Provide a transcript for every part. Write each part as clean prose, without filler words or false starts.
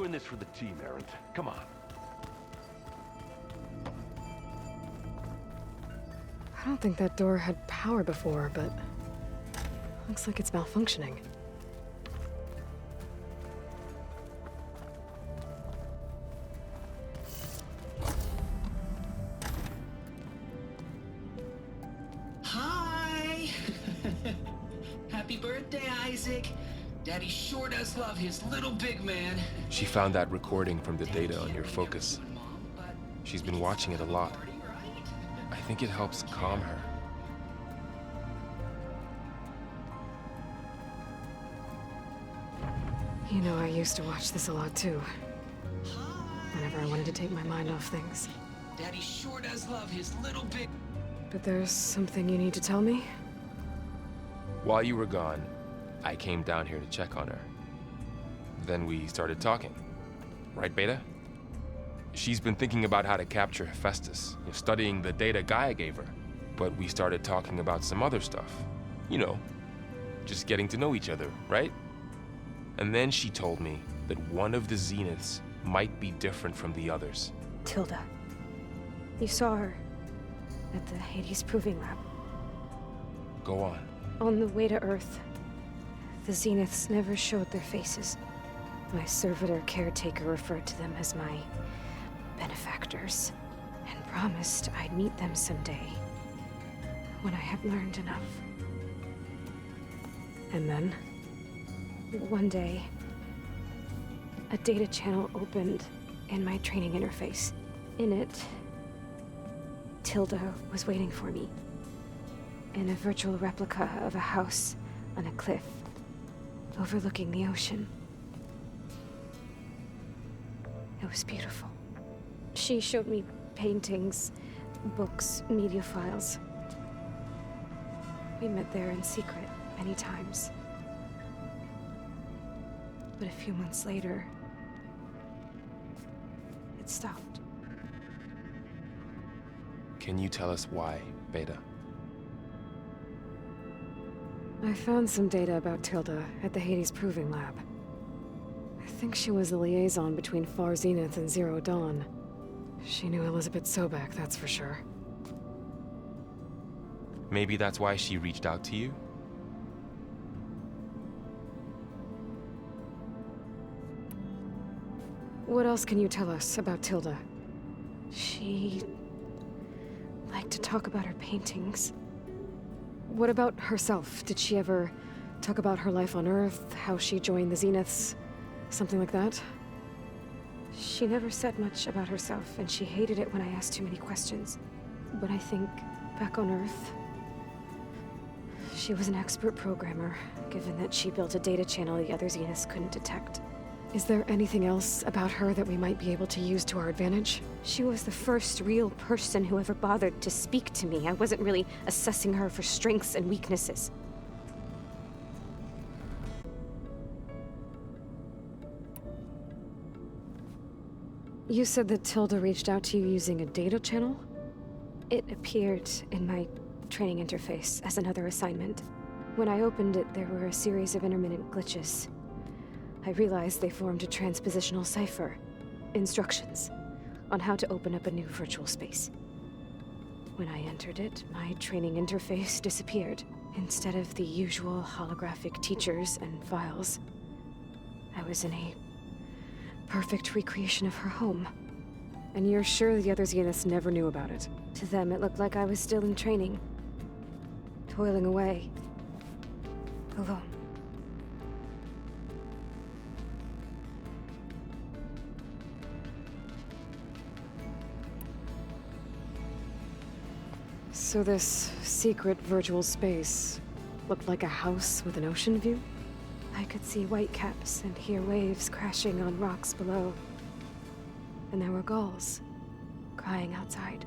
doing this for the team, Errant. Come on. I don't think that door had power before, but looks like it's malfunctioning. Hi! Happy birthday, Isaac. Daddy sure does love his little big man. She found that recording from the data on your focus. She's been watching it a lot. I think it helps calm her. You know, I used to watch this a lot too. Whenever I wanted to take my mind off things. Daddy sure does love his little big... But there's something you need to tell me? While you were gone, I came down here to check on her. Then we started talking. Right, Beta? She's been thinking about how to capture Hephaestus, studying the data Gaia gave her. But we started talking about some other stuff. You know, just getting to know each other, right? And then she told me that one of the Zeniths might be different from the others. Tilda. You saw her at the Hades Proving Lab. Go on. On the way to Earth, the Zeniths never showed their faces. My servitor caretaker referred to them as my benefactors, and promised I'd meet them someday, when I had learned enough. And then? One day, a data channel opened in my training interface. In it, Tilda was waiting for me, in a virtual replica of a house on a cliff, overlooking the ocean. It was beautiful. She showed me paintings, books, media files. We met there in secret many times. But a few months later, it stopped. Can you tell us why, Beta? I found some data about Tilda at the Hades Proving Lab. I think she was the liaison between Far Zenith and Zero Dawn. She knew Elizabeth Sobek, that's for sure. Maybe that's why she reached out to you? What else can you tell us about Tilda? She liked to talk about her paintings. What about herself? Did she ever talk about her life on Earth, how she joined the Zeniths, something like that? She never said much about herself, and she hated it when I asked too many questions. But I think, back on Earth, she was an expert programmer, given that she built a data channel the other Zeniths couldn't detect. Is there anything else about her that we might be able to use to our advantage? She was the first real person who ever bothered to speak to me. I wasn't really assessing her for strengths and weaknesses. You said that Tilda reached out to you using a data channel? It appeared in my training interface as another assignment. When I opened it, there were a series of intermittent glitches. I realized they formed a transpositional cipher, instructions on how to open up a new virtual space. When I entered it, my training interface disappeared. Instead of the usual holographic teachers and files, I was in a perfect recreation of her home. And you're sure the other Zeniths never knew about it? To them, it looked like I was still in training, toiling away, alone. So this secret virtual space looked like a house with an ocean view? I could see whitecaps and hear waves crashing on rocks below. And there were gulls crying outside.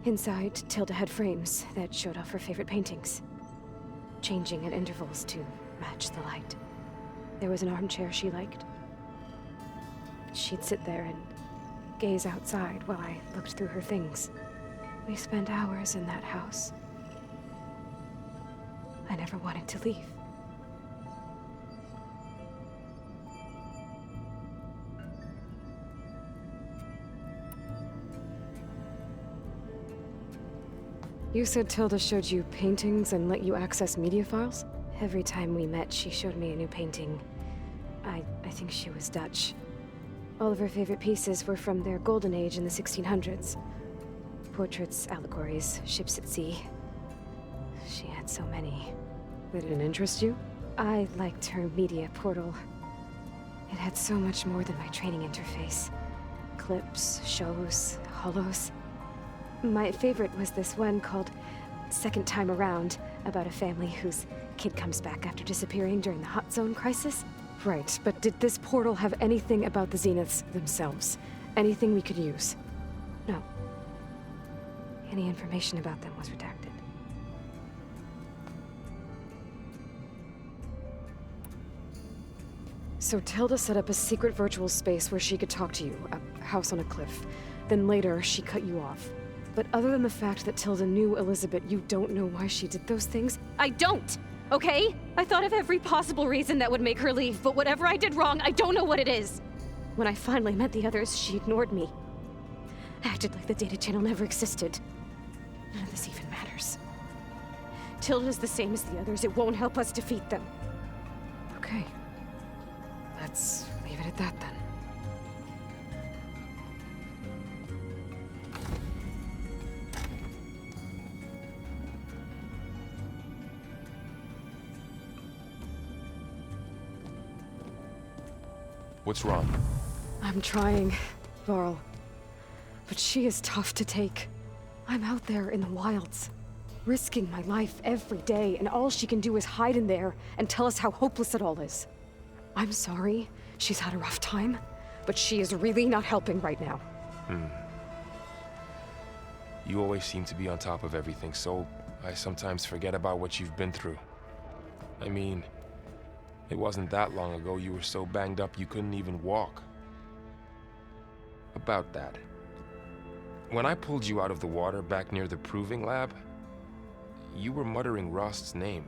Inside, Tilda had frames that showed off her favorite paintings, changing at intervals to match the light. There was an armchair she liked. She'd sit there and gaze outside while I looked through her things. We spent hours in that house. I never wanted to leave. You said Tilda showed you paintings and let you access media files? Every time we met, she showed me a new painting. I think she was Dutch. All of her favorite pieces were from their golden age in the 1600s. Portraits, allegories, ships at sea. She had so many. They didn't interest you? I liked her media portal. It had so much more than my training interface. Clips, shows, holos. My favorite was this one called Second Time Around, about a family whose kid comes back after disappearing during the Hot Zone crisis. Right, but did this portal have anything about the Zeniths themselves? Anything we could use? No. Any information about them was redacted. So Tilda set up a secret virtual space where she could talk to you, a house on a cliff. Then later, she cut you off. But other than the fact that Tilda knew Elizabeth, you don't know why she did those things? I don't! Okay? I thought of every possible reason that would make her leave, but whatever I did wrong, I don't know what it is. When I finally met the others, she ignored me. Acted like the data channel never existed. None of this even matters. Tilda's the same as the others. It won't help us defeat them. Okay. Let's leave it at that then. What's wrong? I'm trying, Varl. But she is tough to take. I'm out there in the wilds, risking my life every day, and all she can do is hide in there and tell us how hopeless it all is. I'm sorry she's had a rough time, but she is really not helping right now. You always seem to be on top of everything, so I sometimes forget about what you've been through. I mean, it wasn't that long ago you were so banged up you couldn't even walk. About that. When I pulled you out of the water back near the proving lab, you were muttering Rost's name.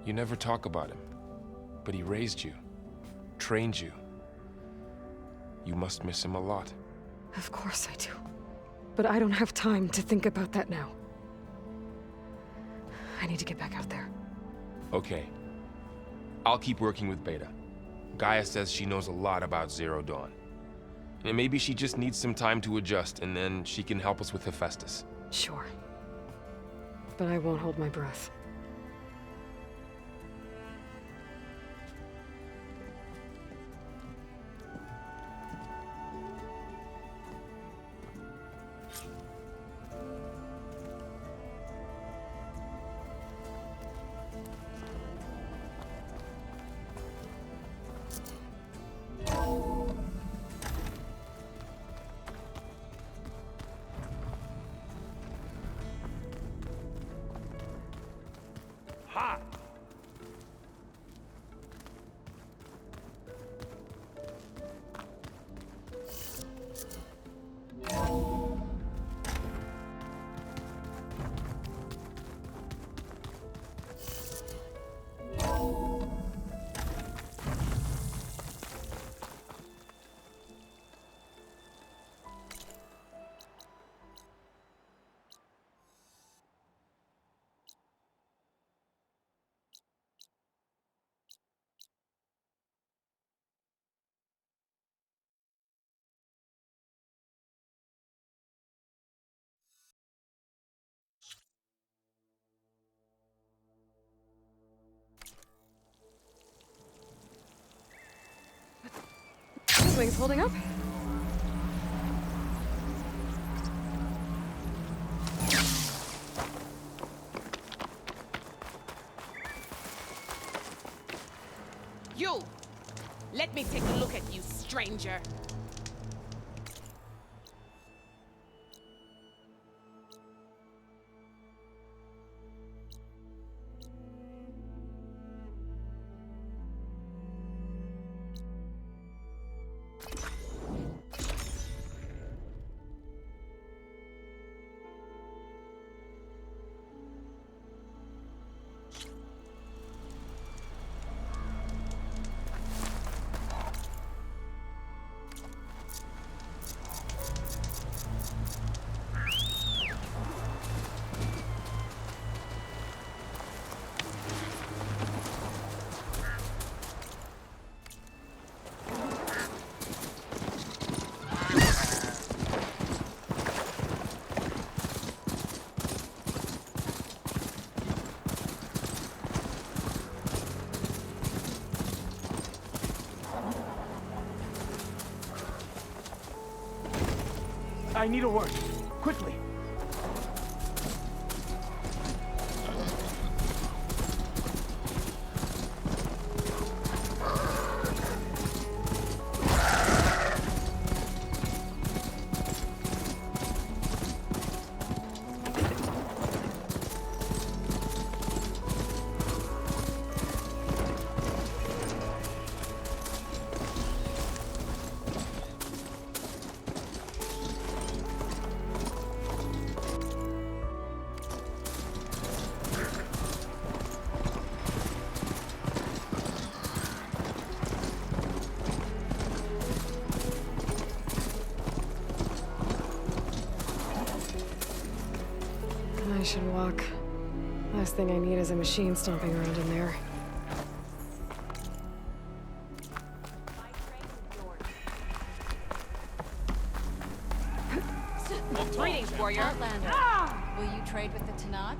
You never talk about him. But he raised you, trained you. You must miss him a lot. Of course I do. But I don't have time to think about that now. I need to get back out there. Okay. I'll keep working with Beta. Gaia says she knows a lot about Zero Dawn. And maybe she just needs some time to adjust, and then she can help us with Hephaestus. Sure. But I won't hold my breath. This wing's holding up? You! Let me take a look at you, stranger. I need a word. Quickly. I should walk. Last thing I need is a machine stomping around in there. Greetings, warrior. Outlander, will you trade with the Tanakh?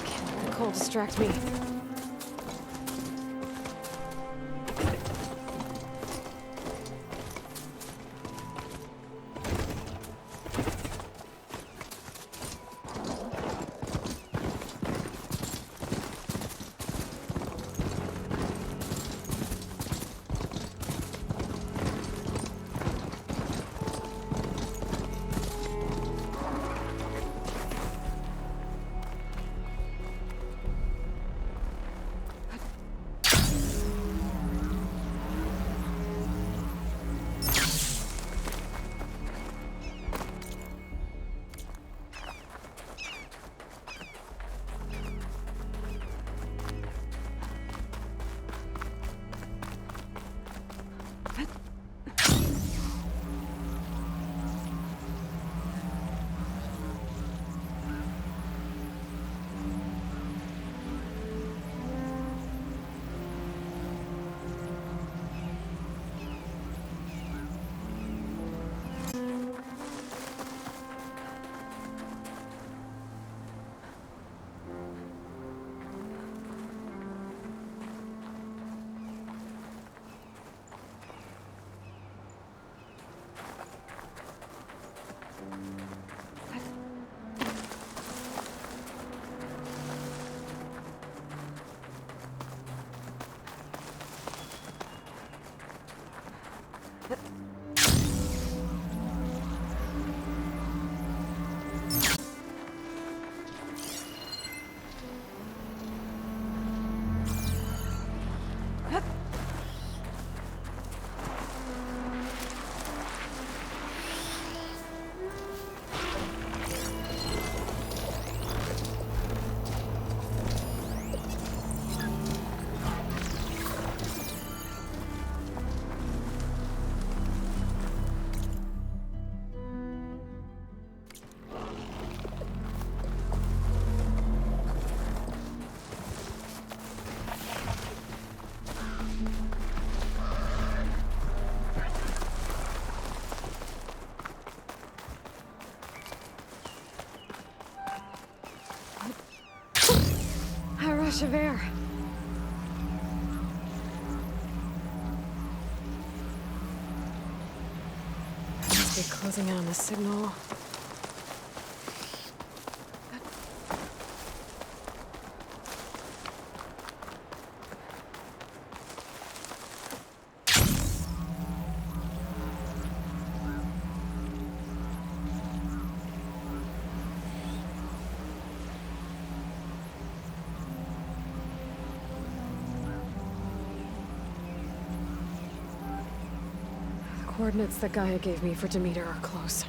Can't let the cold distract me. Javert. Must be closing in on the signal. Coordinates that Gaia gave me for Demeter are close.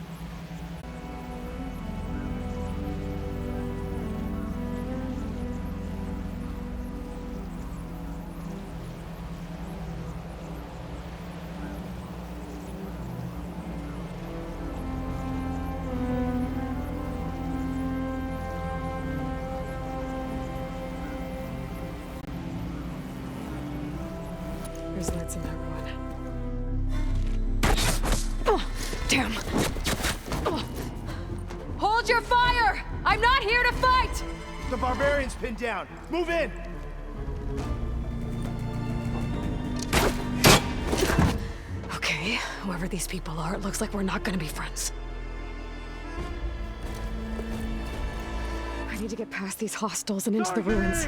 There's lights in that ruin. Damn! Hold your fire! I'm not here to fight! The barbarian's pinned down. Move in! Okay, whoever these people are, it looks like we're not gonna be friends. I need to get past these hostels and into the ruins.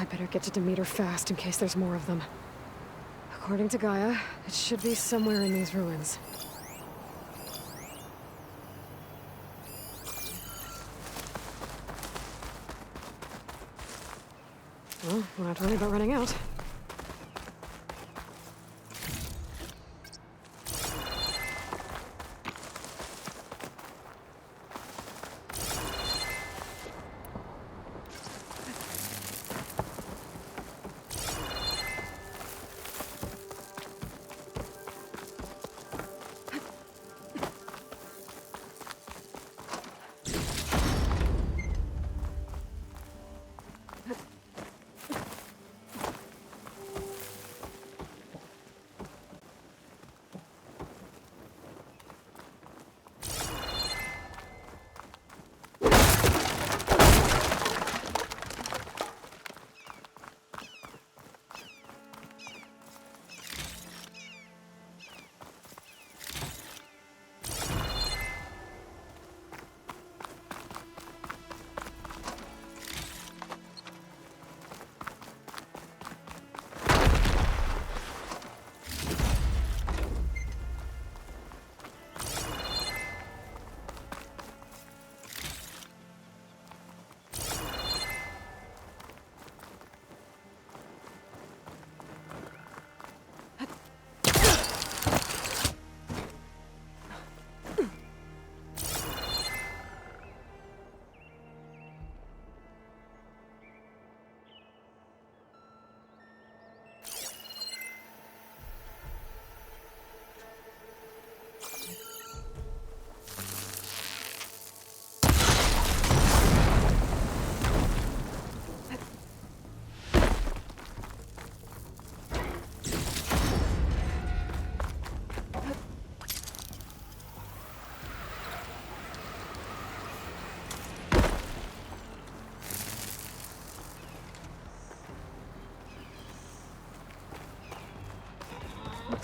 I better get to Demeter fast in case there's more of them. According to Gaia, it should be somewhere in these ruins. Well, we'll not worry about running out.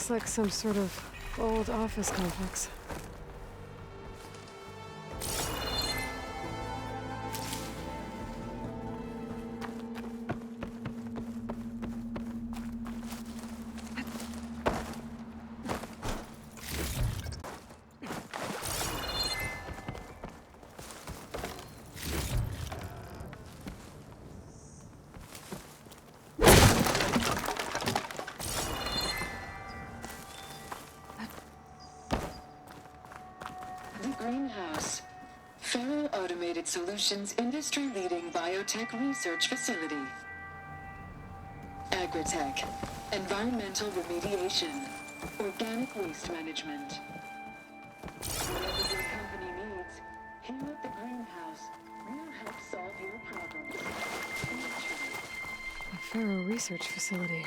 Looks like some sort of old office complex. Greenhouse. Faro Automated Solutions industry-leading biotech research facility. Agritech. Environmental remediation. Organic waste management. Whatever your company needs, here at the Greenhouse, we'll help solve your problems. A Faro research facility.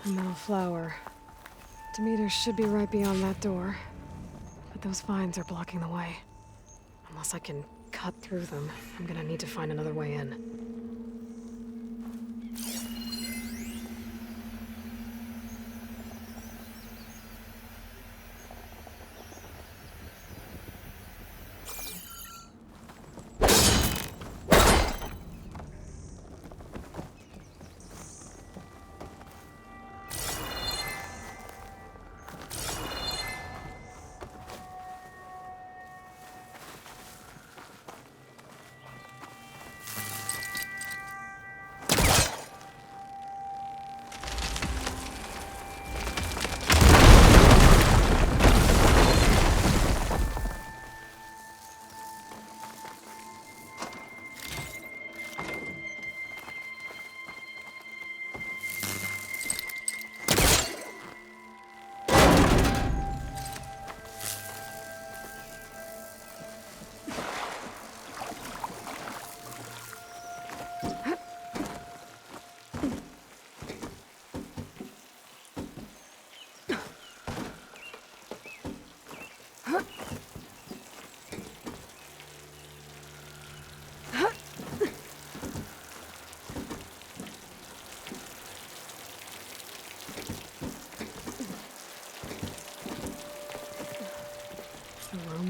A metal flower. Demeter should be right beyond that door. But those vines are blocking the way. Unless I can cut through them, I'm gonna need to find another way in.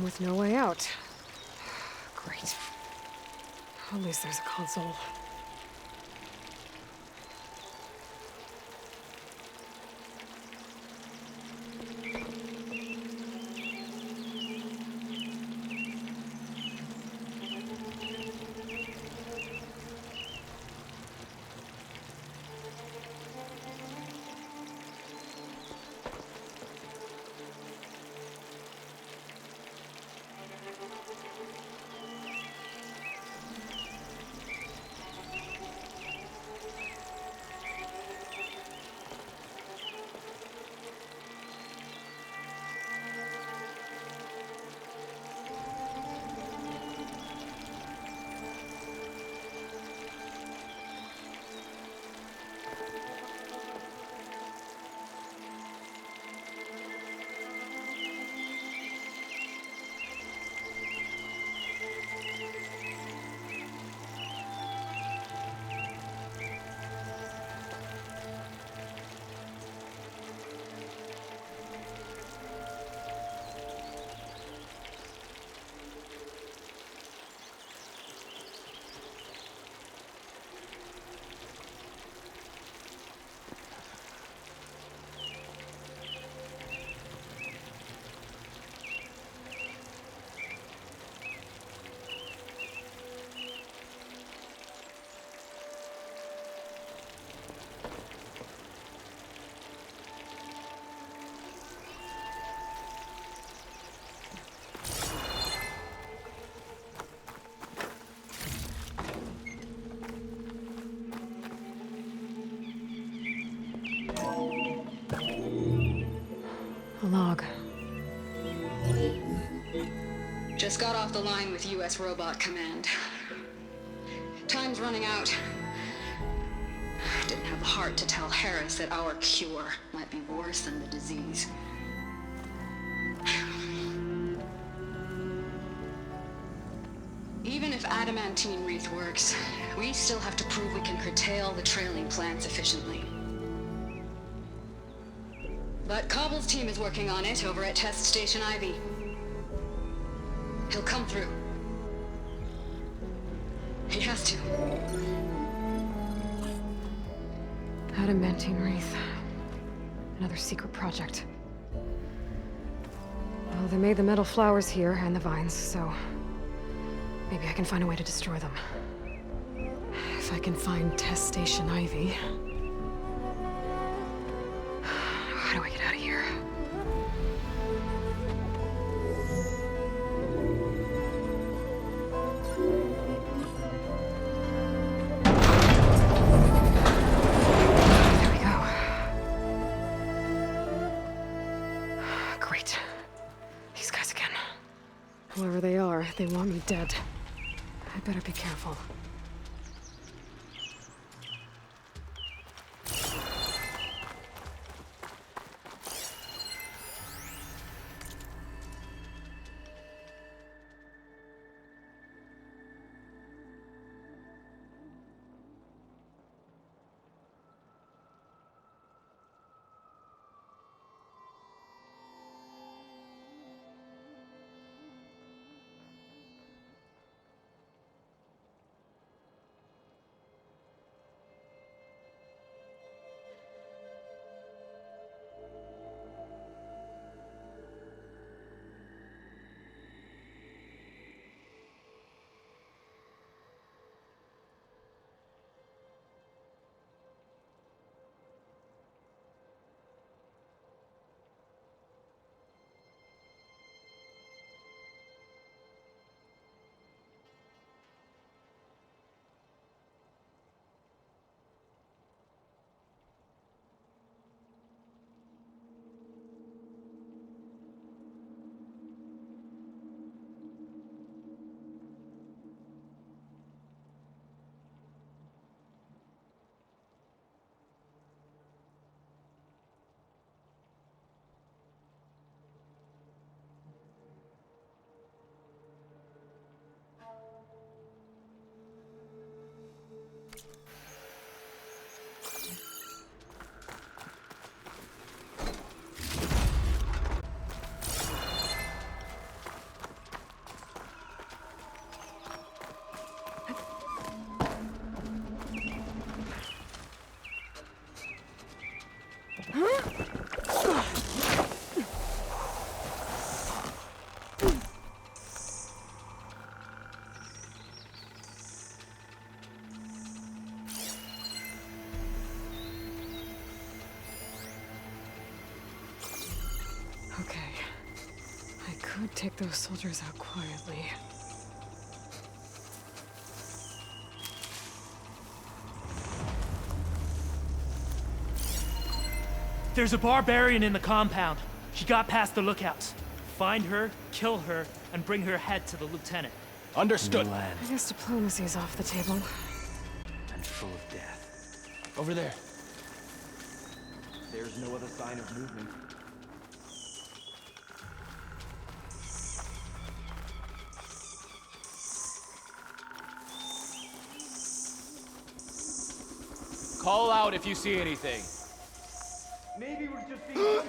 With no way out. Great. At least there's a console. Just got off the line with US Robot Command. Time's running out. Didn't have the heart to tell Harris that our cure might be worse than the disease. Even if adamantine wreath works, we still have to prove we can curtail the trailing plants efficiently. But Cobble's team is working on it over at Test Station Ivy. He'll come through. He has to. Adamantine wreath. Another secret project. Well, they made the metal flowers here and the vines, so maybe I can find a way to destroy them. If I can find Test Station Ivy. How do I get out of here? There we go. Great. These guys again. Whoever they are, they want me dead. I better be careful. Okay. I could take those soldiers out quietly. There's a barbarian in the compound. She got past the lookouts. Find her, kill her, and bring her head to the lieutenant. Understood. I guess diplomacy's off the table. And full of death. Over there. There's no other sign of movement. Call out if you see anything. Maybe we're just being lucky.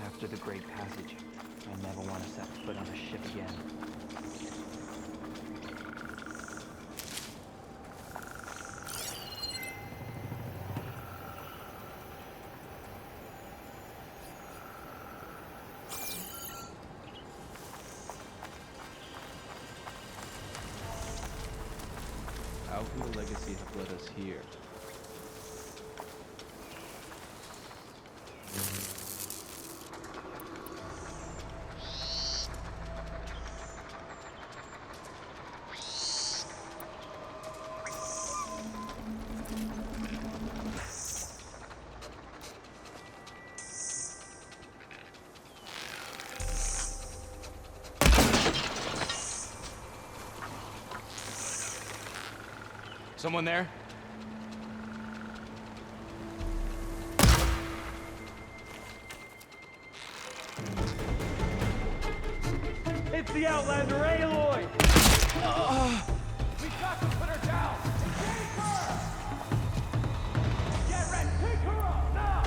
After the Great Passage, I never want to set foot on a ship again. else here. Someone there? It's the Outlander, Aloy! We've got to put her down! Take her! Get ready! Pick her up, now!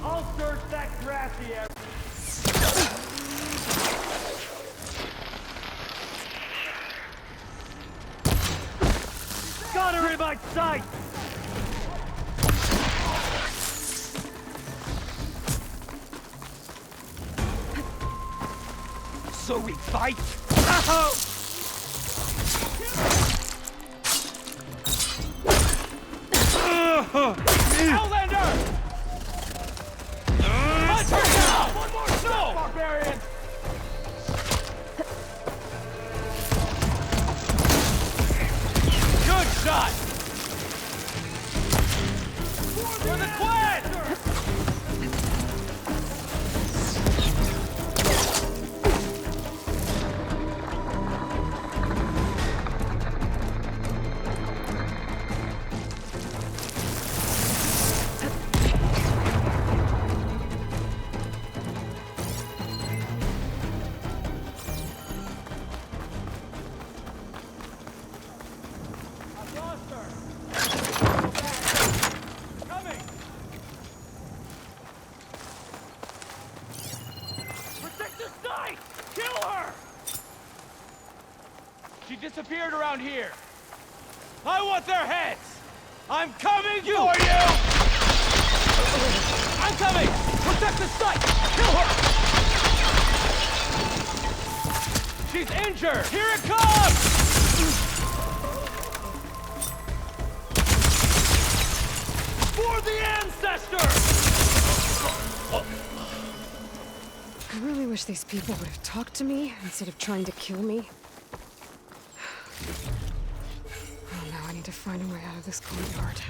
I'll search that grassy area. Got her in my sight! So we fight? Ow! Outlander! Punch her down! One more shot! Barbarian! Good shot! For the Queen! Disappeared around here. I want their heads. I'm coming for you. I'm coming. Protect the site. Kill her. She's injured. Here it comes. For the ancestors. I really wish these people would have talked to me instead of trying to kill me. Oh, now I need to find a way out of this courtyard.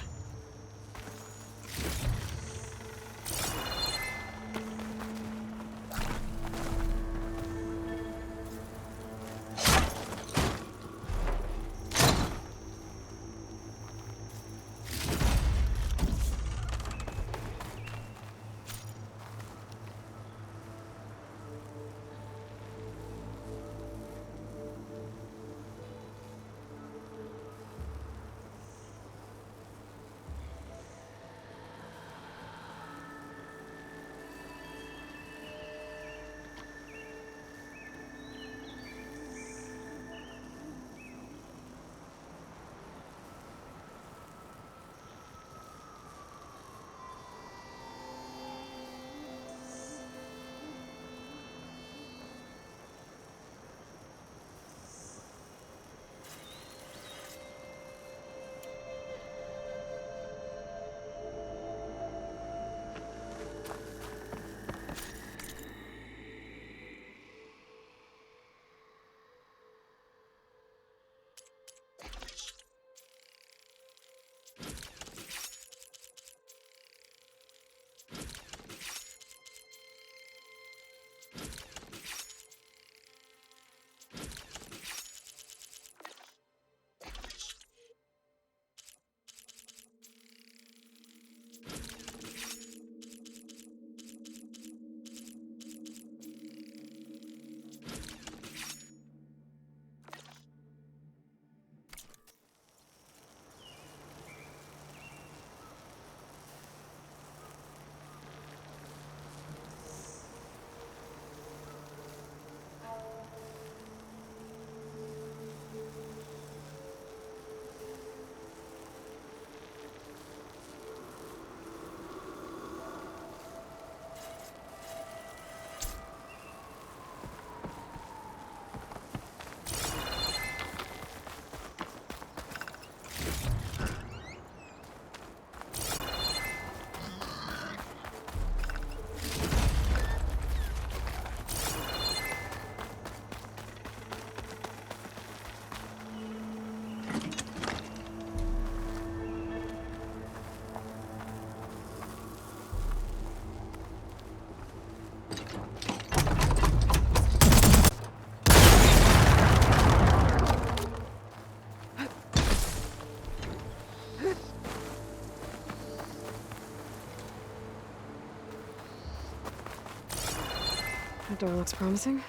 That door looks promising.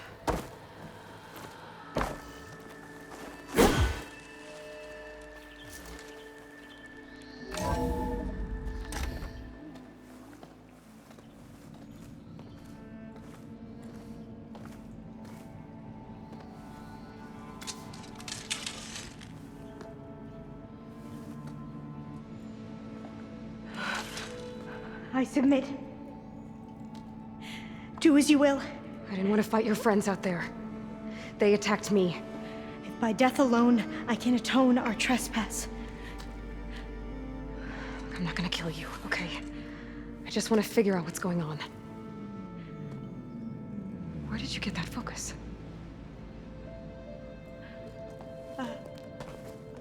I submit. Do as you will. I didn't want to fight your friends out there. They attacked me. If by death alone I can atone our trespass. I'm not gonna kill you, okay? I just want to figure out what's going on. Where did you get that focus?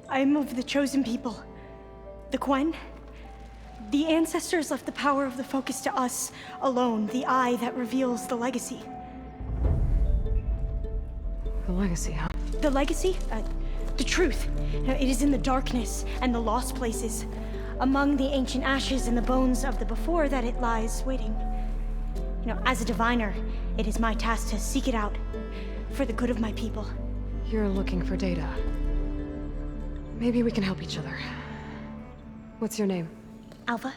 I'm of the chosen people. The Quen. The ancestors left the power of the focus to us alone, the eye that reveals the legacy. The legacy, huh? The legacy? The truth. It is in the darkness and the lost places, among the ancient ashes and the bones of the before that it lies waiting. As a diviner, it is my task to seek it out for the good of my people. You're looking for data. Maybe we can help each other. What's your name? Alva.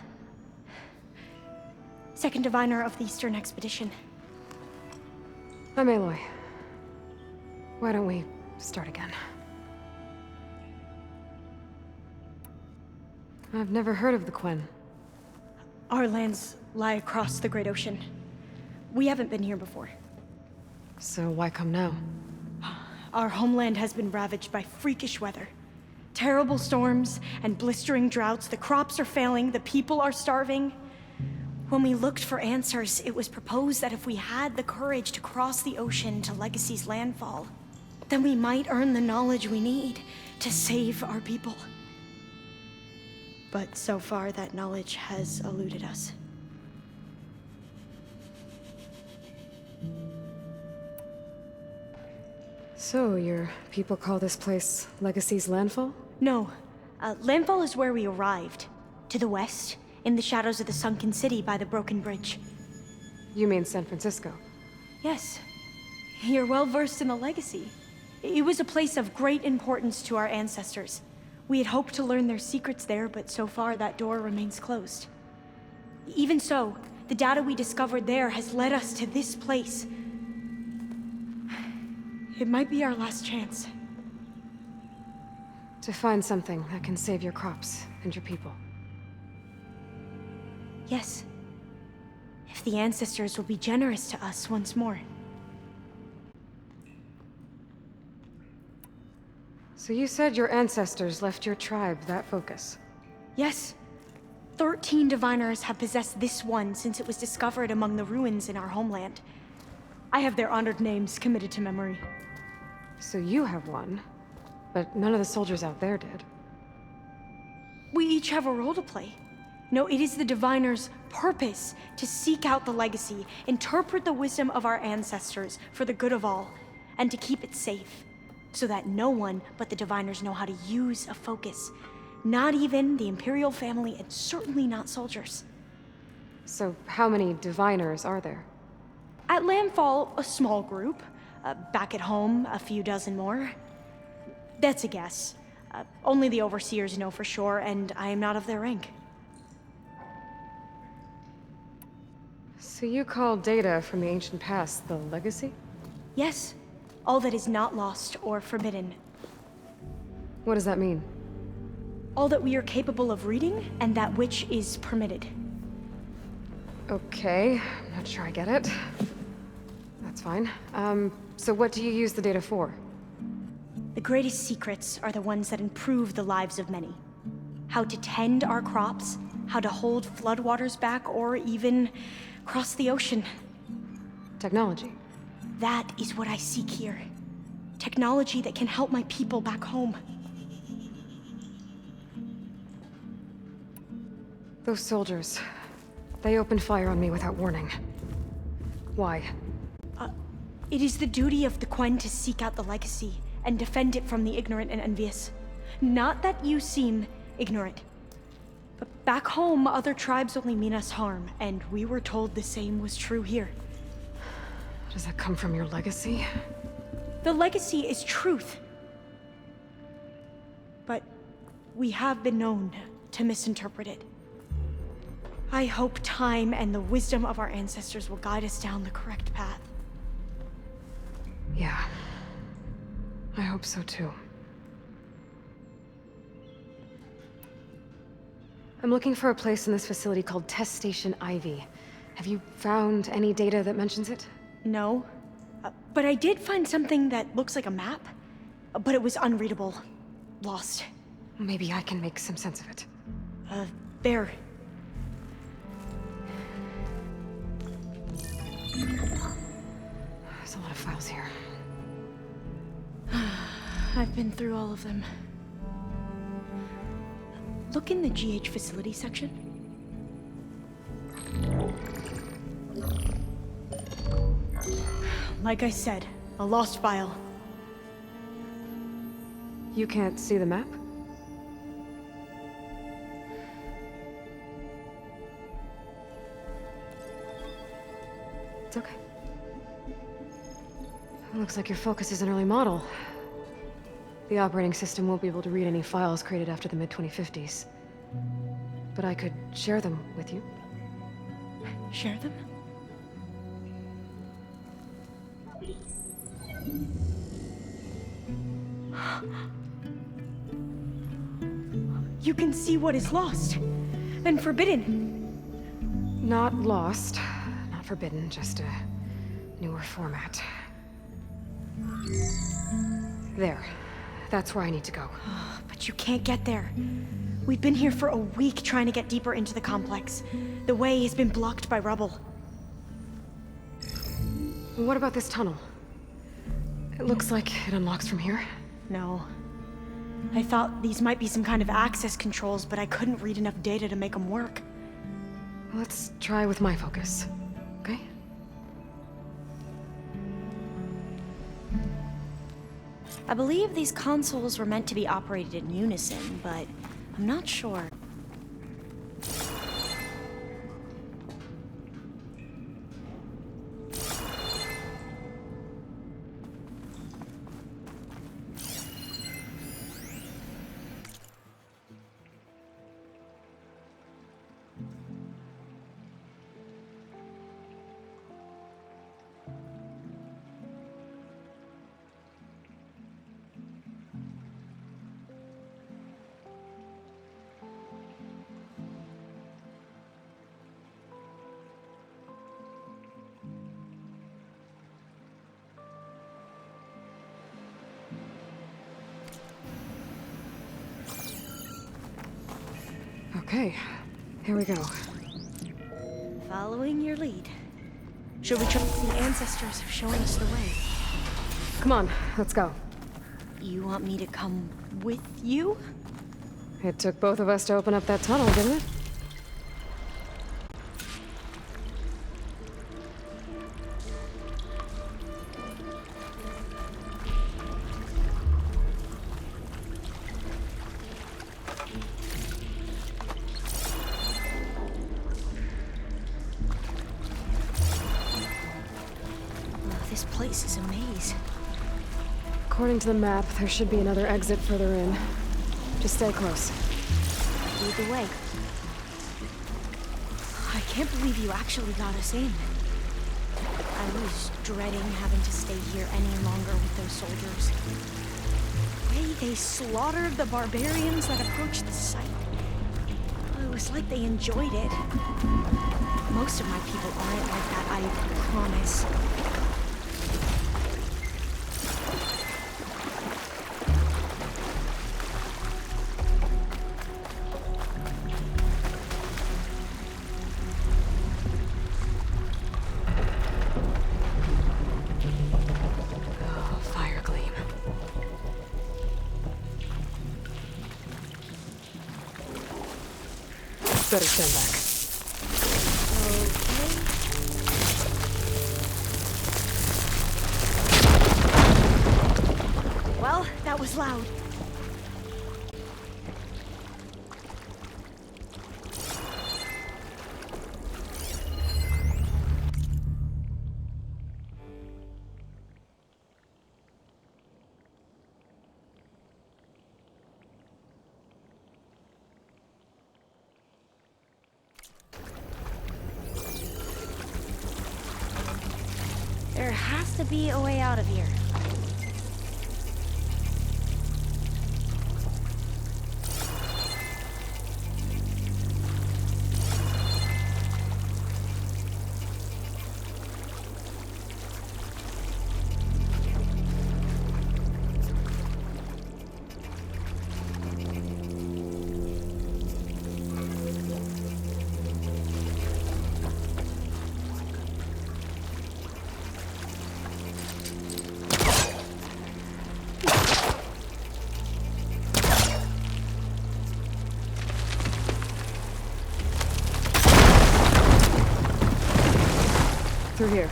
Second diviner of the Eastern Expedition. I'm Aloy. Why don't we start again? I've never heard of the Quen. Our lands lie across the Great Ocean. We haven't been here before. So why come now? Our homeland has been ravaged by freakish weather. Terrible storms and blistering droughts. The crops are failing, the people are starving. When we looked for answers, it was proposed that if we had the courage to cross the ocean to Legacy's landfall, then we might earn the knowledge we need to save our people. But so far, that knowledge has eluded us. So, your people call this place Legacy's landfall? No. Landfall is where we arrived. To the west, in the shadows of the sunken city by the broken bridge. You mean San Francisco? Yes. You're well versed in the Legacy. It was a place of great importance to our ancestors. We had hoped to learn their secrets there, but so far that door remains closed. Even so, the data we discovered there has led us to this place. It might be our last chance. To find something that can save your crops and your people. Yes. If the ancestors will be generous to us once more. So you said your ancestors left your tribe that focus? Yes. 13 diviners have possessed this one since it was discovered among the ruins in our homeland. I have their honored names committed to memory. So you have one, but none of the soldiers out there did. We each have a role to play. No, it is the diviner's purpose to seek out the legacy, interpret the wisdom of our ancestors for the good of all, and to keep it safe, so that no one but the diviners know how to use a focus. Not even the Imperial family, and certainly not soldiers. So how many diviners are there? At landfall, a small group. Back at home, a few dozen more. That's a guess. Only the overseers know for sure, and I am not of their rank. So you call data from the ancient past the legacy? Yes. All that is not lost or forbidden. What does that mean? All that we are capable of reading, and that which is permitted. Okay, I'm not sure I get it. That's fine. So what do you use the data for? The greatest secrets are the ones that improve the lives of many. How to tend our crops, how to hold floodwaters back, or even cross the ocean. Technology. That is what I seek here. Technology that can help my people back home. Those soldiers, they opened fire on me without warning. Why? It is the duty of the Quen to seek out the legacy and defend it from the ignorant and envious. Not that you seem ignorant. But back home, other tribes only mean us harm, and we were told the same was true here. Does that come from your legacy? The legacy is truth. But we have been known to misinterpret it. I hope time and the wisdom of our ancestors will guide us down the correct path. Yeah. I hope so too. I'm looking for a place in this facility called Test Station Ivy. Have you found any data that mentions it? No. But I did find something that looks like a map. But it was unreadable. Lost. Maybe I can make some sense of it. There. There's a lot of files here. I've been through all of them. Look in the GH facility section. Like I said, a lost file. You can't see the map? It's okay. It looks like your focus is an early model. The operating system won't be able to read any files created after the mid-2050s. But I could share them with you. Share them? You can see what is lost and forbidden. Not lost, not forbidden, just a newer format. There. That's where I need to go. But you can't get there. We've been here for a week trying to get deeper into the complex. The way has been blocked by rubble. What about this tunnel? It looks like it unlocks from here. No. I thought these might be some kind of access controls, but I couldn't read enough data to make them work. Let's try with my focus, okay? I believe these consoles were meant to be operated in unison, but I'm not sure. Okay, here we go. Following your lead. Should we try? The ancestors have shown us the way. Come on, let's go. You want me to come with you? It took both of us to open up that tunnel, didn't it? This place is a maze. According to the map, there should be another exit further in. Just stay close. Lead the way. I can't believe you actually got us in. I was dreading having to stay here any longer with those soldiers. The way they slaughtered the barbarians that approached the site. It was like they enjoyed it. Most of my people aren't like that, I promise. Better stand back. Okay. Well, that was loud. has to be a way out of here. Through here.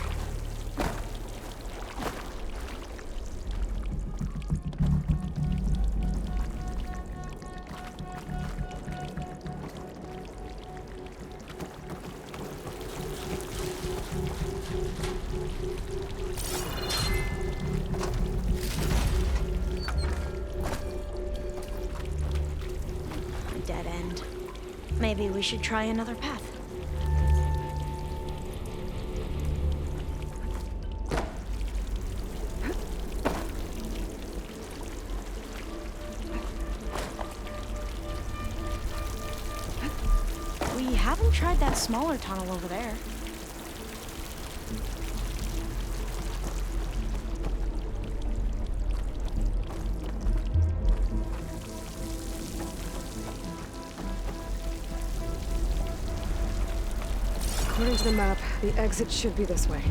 A dead end. Maybe we should try another path. We haven't tried that smaller tunnel over there. According to the map, the exit should be this way.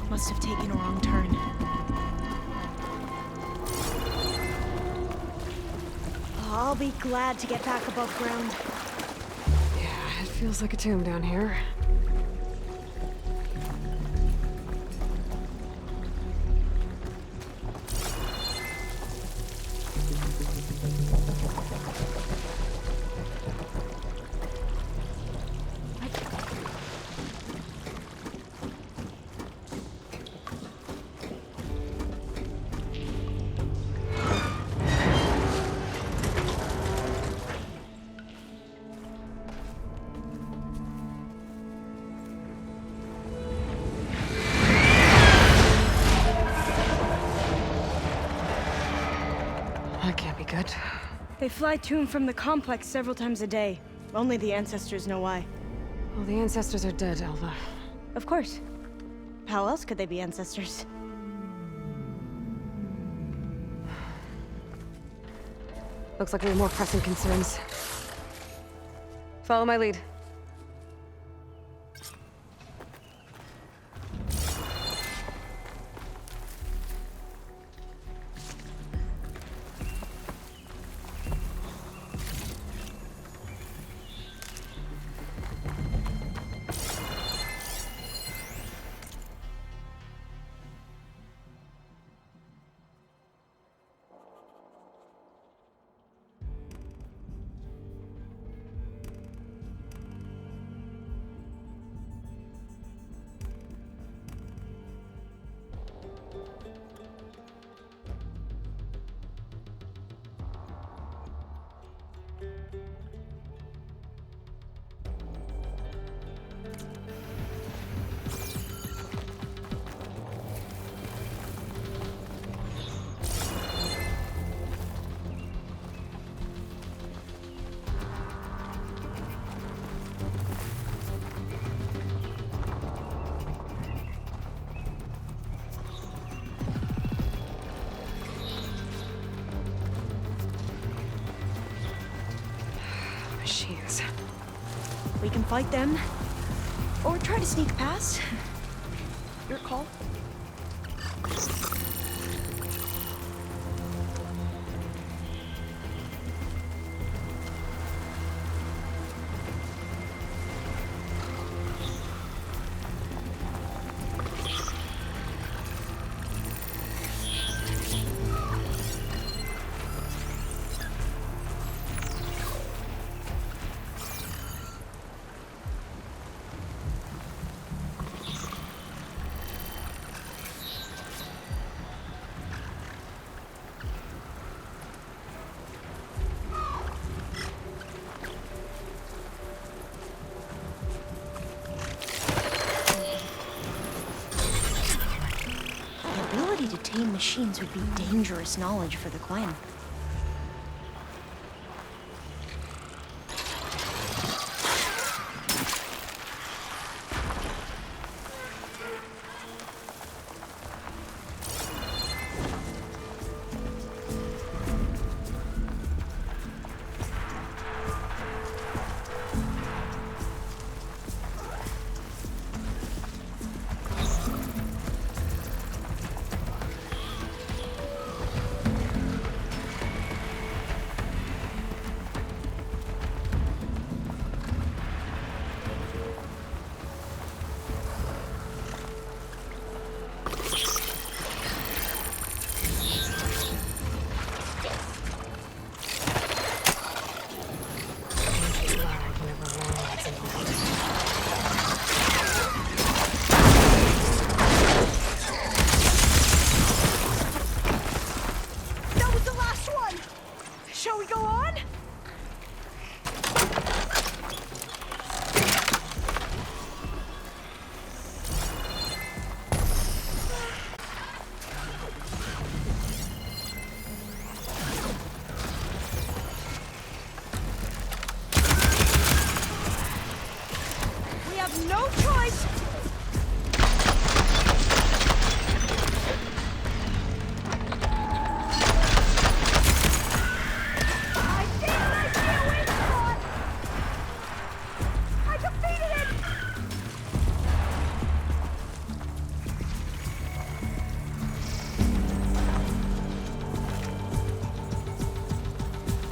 Must have taken a wrong turn. I'll be glad to get back above ground. Yeah, it feels like a tomb down here. That can't be good. They fly to and from the complex several times a day. Only the ancestors know why. Well, the ancestors are dead, Alva. Of course. How else could they be ancestors? Looks like we have more pressing concerns. Follow my lead. Machines. We can fight them, or try to sneak past. Your call. tame machines would be dangerous knowledge for the clan.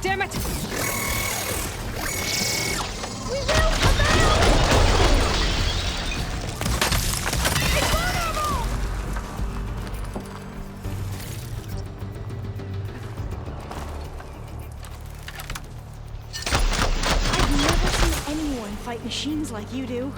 Damn it! We will come out! It's vulnerable! I've never seen anyone fight machines like you do.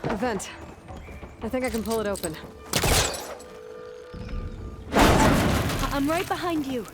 A vent. I think I can pull it open. I'm right behind you.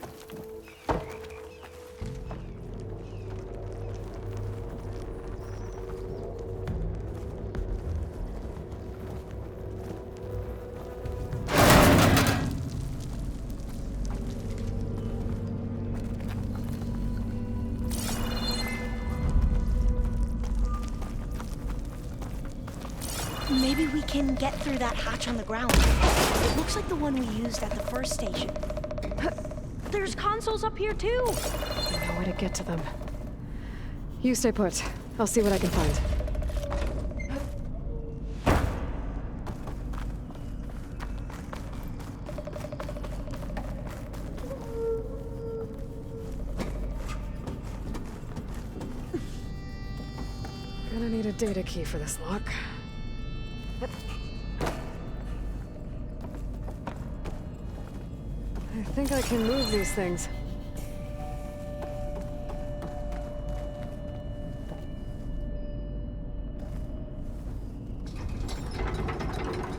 Maybe we can get through that hatch on the ground. It looks like the one we used at the first station. There's consoles up here too! I know where to get to them. You stay put. I'll see what I can find. Gonna need a data key for this lock. I think I can move these things.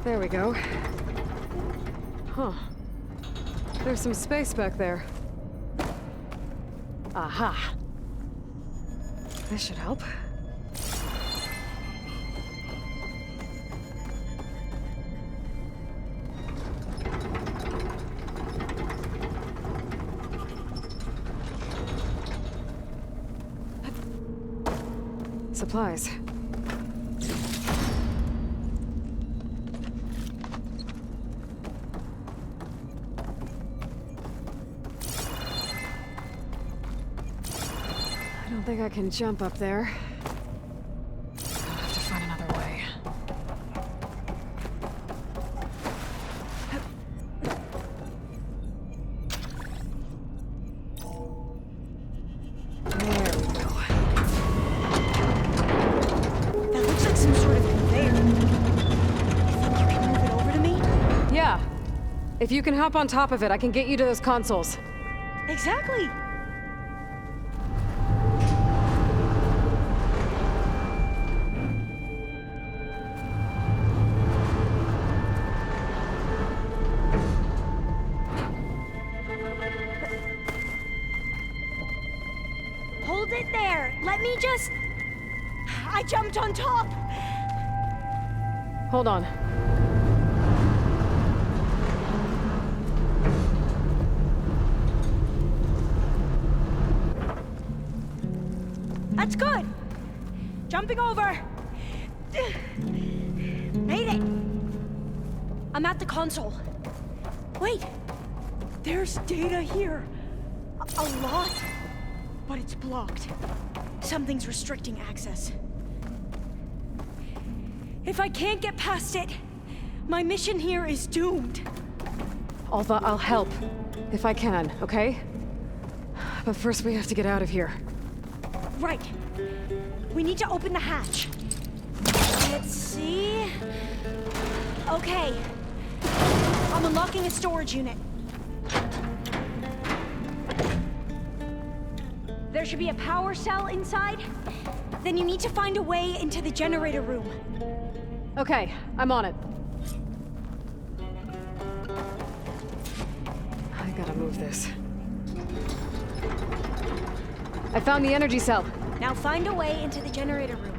There we go. Huh. There's some space back there. Aha! This should help. Supplies. I don't think I can jump up there. I'll have to find another way. There we go. That looks like some sort of conveyor. You think you can move it over to me? Yeah. If you can hop on top of it, I can get you to those consoles. Exactly. Hold it there. Let me just... I jumped on top. Hold on. That's good. Jumping over. Made it. I'm at the console. Wait. There's data here. A lot. But it's blocked. Something's restricting access. If I can't get past it, my mission here is doomed. Alva, I'll help. If I can, okay? But first we have to get out of here. Right. We need to open the hatch. Let's see... Okay. I'm unlocking a storage unit. There should be a power cell inside. Then you need to find a way into the generator room. Okay, I'm on it. I gotta move this. I found the energy cell. Now find a way into the generator room.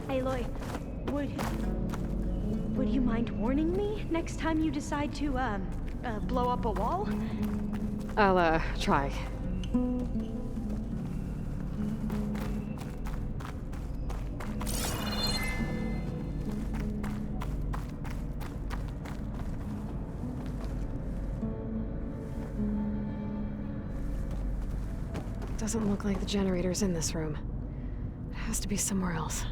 Aloy, would you mind warning me next time you decide to, blow up a wall? I'll, try. Doesn't look like the generator's in this room. It has to be somewhere else.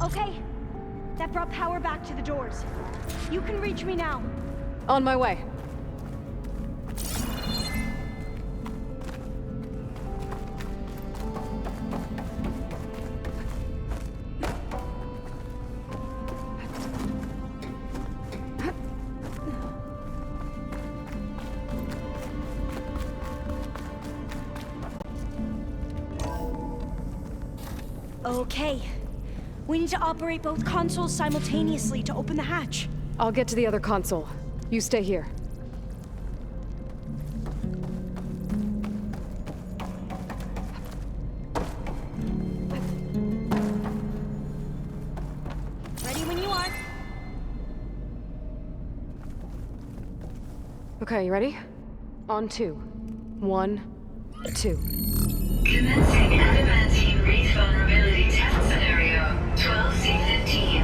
Okay, that brought power back to the doors. You can reach me now. On my way. Okay. We need to operate both consoles simultaneously to open the hatch. I'll get to the other console. You stay here. Ready when you are. Okay, you ready? On 2. 1, 2. Commencing adamantine wreath vulnerability test scenario 12C15.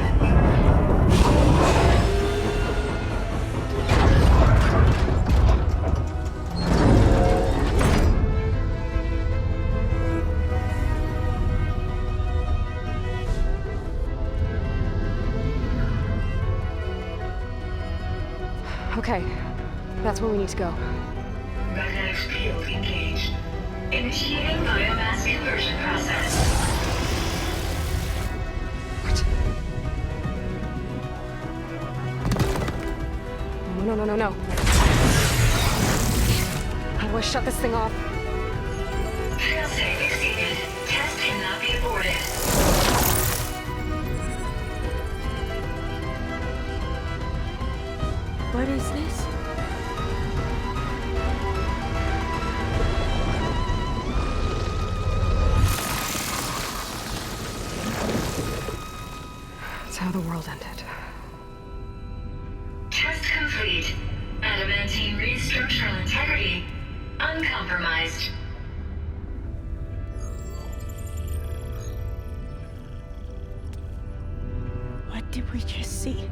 Okay, that's where we need to go. Magnetic field engaged. Initiating biomass conversion process. What? No. How do I shut this thing off? Failsafe exceeded. Test cannot be aborted. What is this? That's how the world ended. Test complete. Adamantine read structural integrity uncompromised. What did we just see?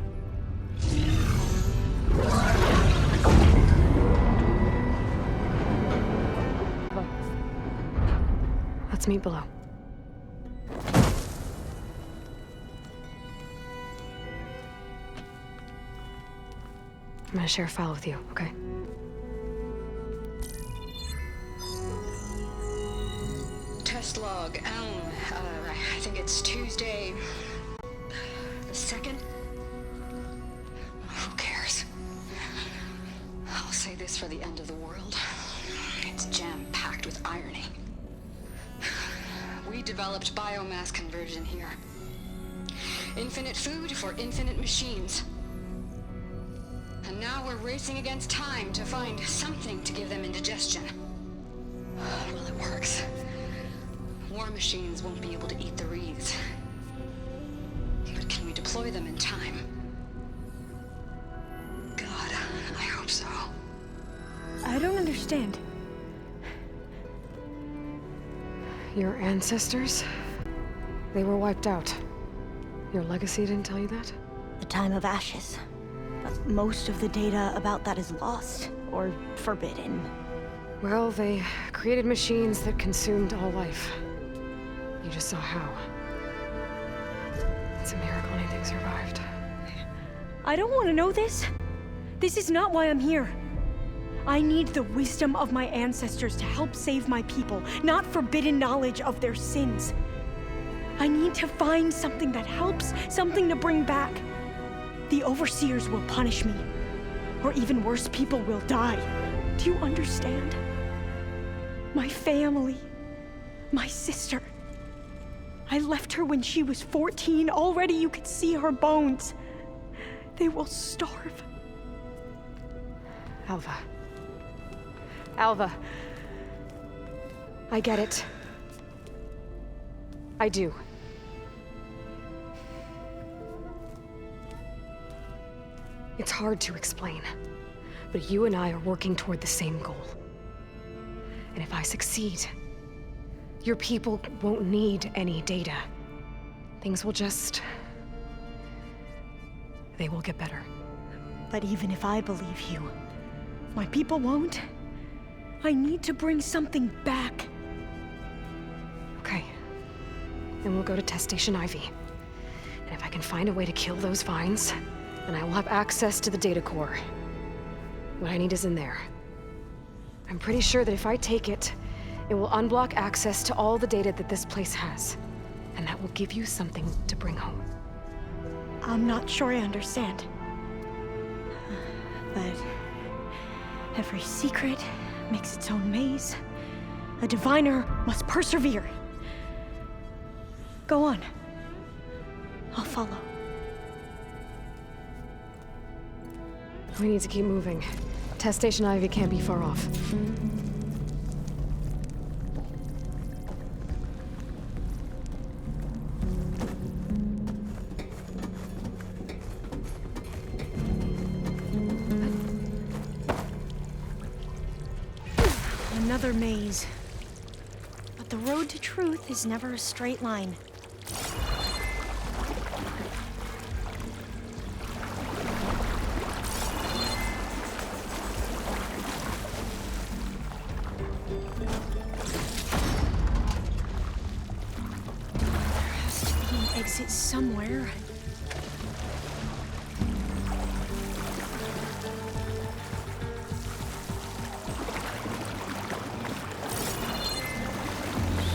Let's meet below. I'm gonna share a file with you, okay? Test log, I think it's Tuesday the 2nd? Who cares? I'll say this for the end of the world. It's jam-packed with irony. We developed biomass conversion here. Infinite food for infinite machines. And now we're racing against time to find something to give them indigestion. Well, it works. War machines won't be able to eat the wreaths. But can we deploy them in time? God, I hope so. I don't understand. Your ancestors? They were wiped out. Your legacy didn't tell you that? The time of ashes. But most of the data about that is lost, or forbidden. Well, they created machines that consumed all life. You just saw how. It's a miracle anything survived. I don't want to know this. This is not why I'm here. I need the wisdom of my ancestors to help save my people, not forbidden knowledge of their sins. I need to find something that helps, something to bring back. The overseers will punish me. Or even worse, people will die. Do you understand? My family. My sister. I left her when she was 14. Already you could see her bones. They will starve. Alva. Alva. I get it. I do. It's hard to explain, but you and I are working toward the same goal. And if I succeed, your people won't need any data. Things will just... they will get better. But even if I believe you, my people won't. I need to bring something back. Okay. Then we'll go to Test Station Ivy. And if I can find a way to kill those vines, then I will have access to the data core. What I need is in there. I'm pretty sure that if I take it, it will unblock access to all the data that this place has. And that will give you something to bring home. I'm not sure I understand. But every secret makes its own maze. A diviner must persevere. Go on. I'll follow. We need to keep moving. Test Station Ivy can't be far off. Another maze. But the road to truth is never a straight line. Exit somewhere.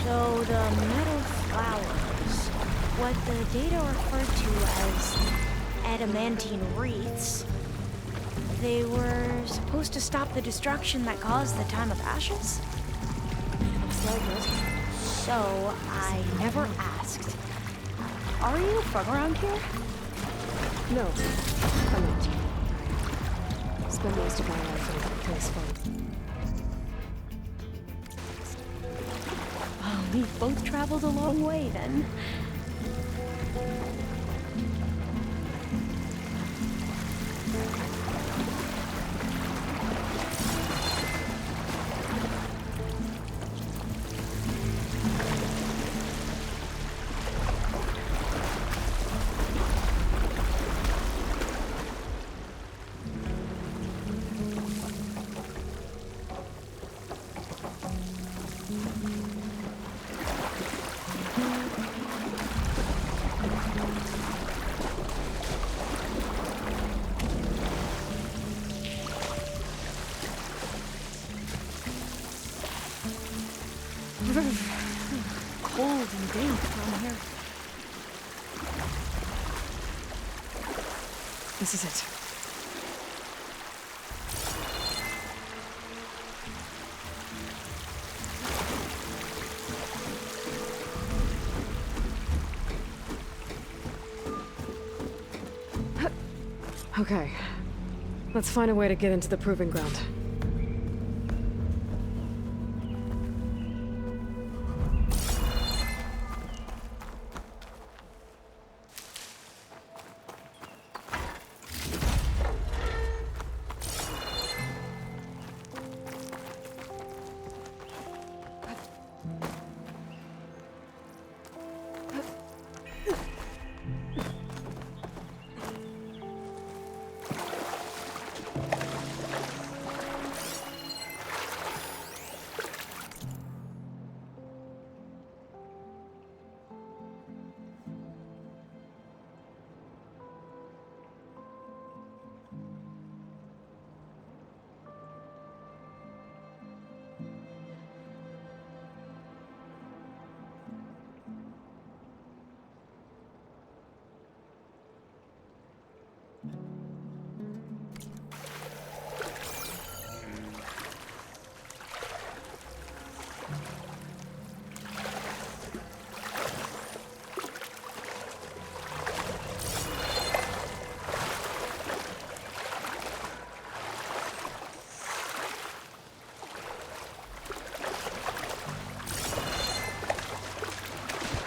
So the metal flowers, what the data referred to as adamantine wreaths, they were supposed to stop the destruction that caused the Time of Ashes? So I never asked. Are you from around here? No, I'm not. I spent most of my life in that place for. Well, we've both traveled a long way then. Cold and damp down here. This is it. Okay. Let's find a way to get into the proving ground.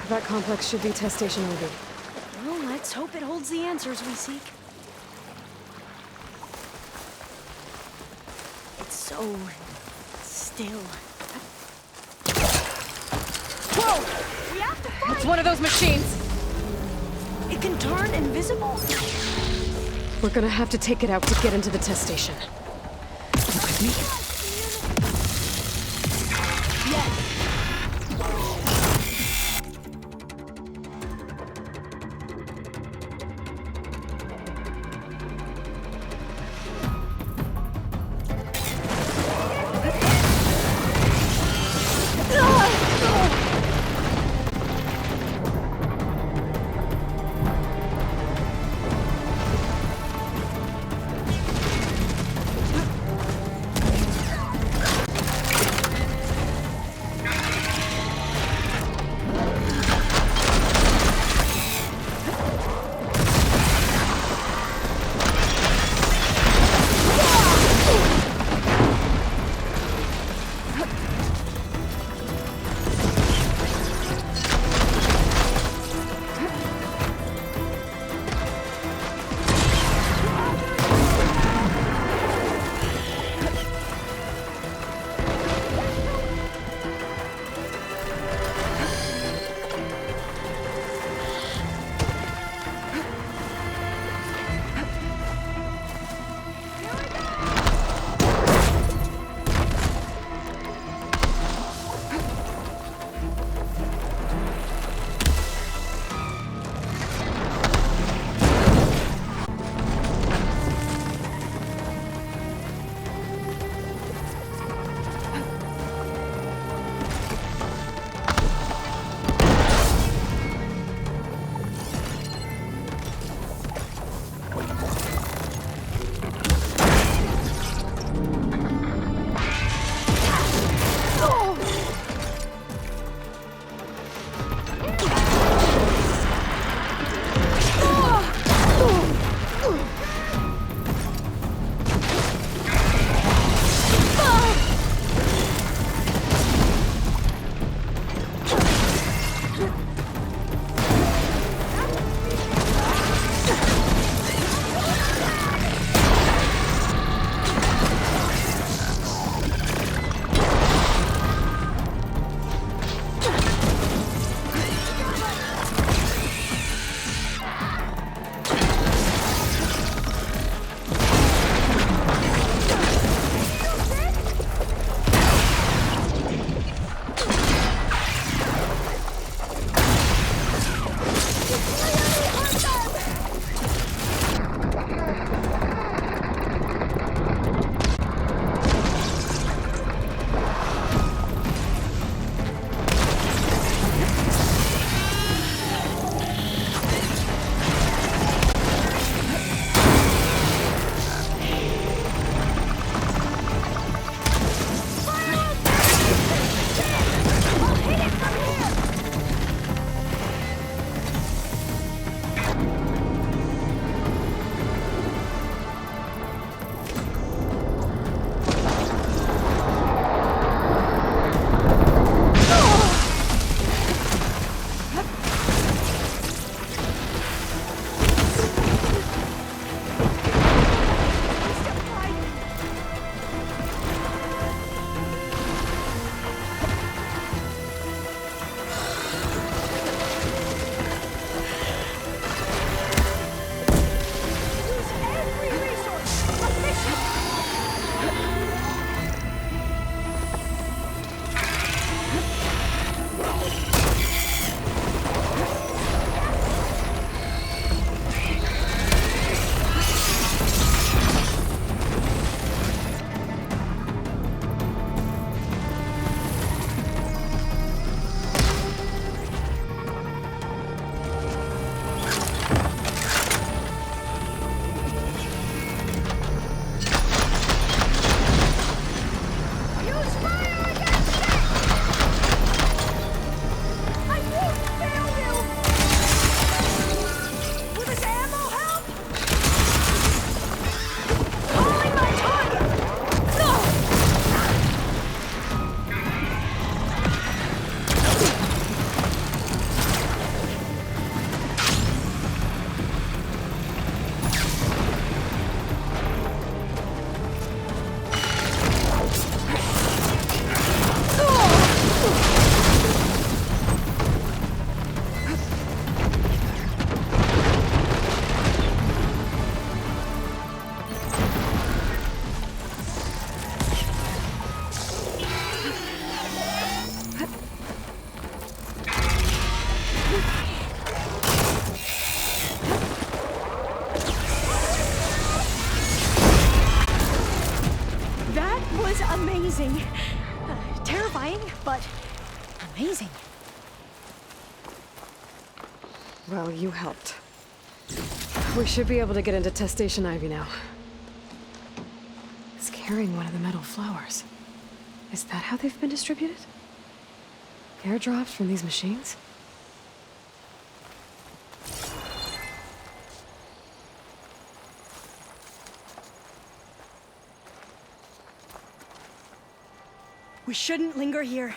That complex should be test station worthy. Well, let's hope it holds the answers we seek. It's so still. Whoa! We have to fight! It's one of those machines! It can turn invisible? We're gonna have to take it out to get into the test station. Me? Yes. amazing. Well, you helped. We should be able to get into test station Ivy now. It's carrying one of the metal flowers. Is that how they've been distributed? Airdrops from these machines? We shouldn't linger here.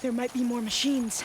There might be more machines.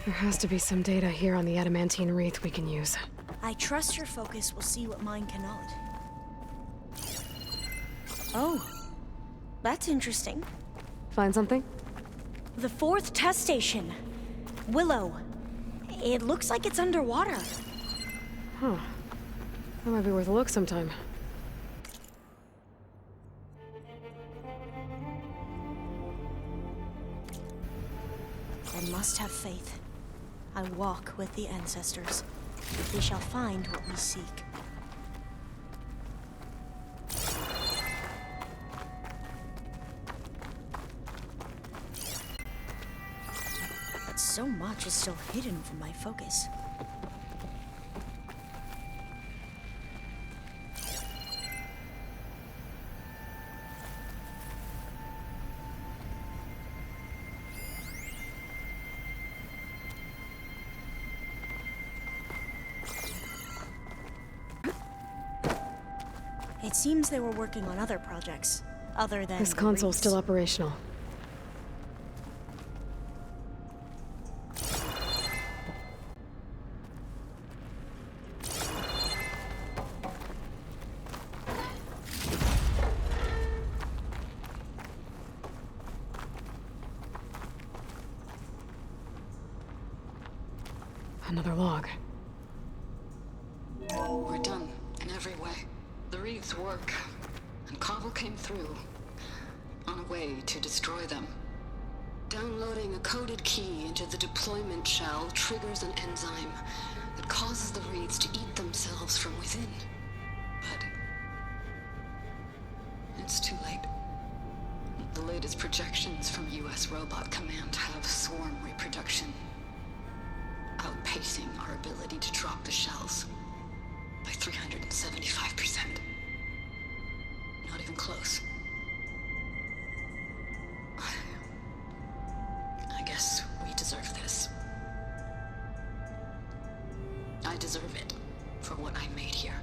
There has to be some data here on the adamantine wreath we can use. I trust your focus will see what mine cannot. Oh, that's interesting. Find something? The 4th test station. Willow. It looks like it's underwater. Huh. That might be worth a look sometime. I must have faith. I walk with the ancestors. We shall find what we seek. So much is still hidden from my focus. It seems they were working on other projects, other than this console's still operational. Another log. We're done in every way. The wreaths work, and Cobble came through on a way to destroy them. Downloading a coded key into the deployment shell triggers an enzyme that causes the wreaths to eat themselves from within. But it's too late. The latest projections from US Robot Command have swarm reproduction, outpacing our ability to drop the shells by 375%. Not even close. I guess we deserve this. I deserve it for what I made here.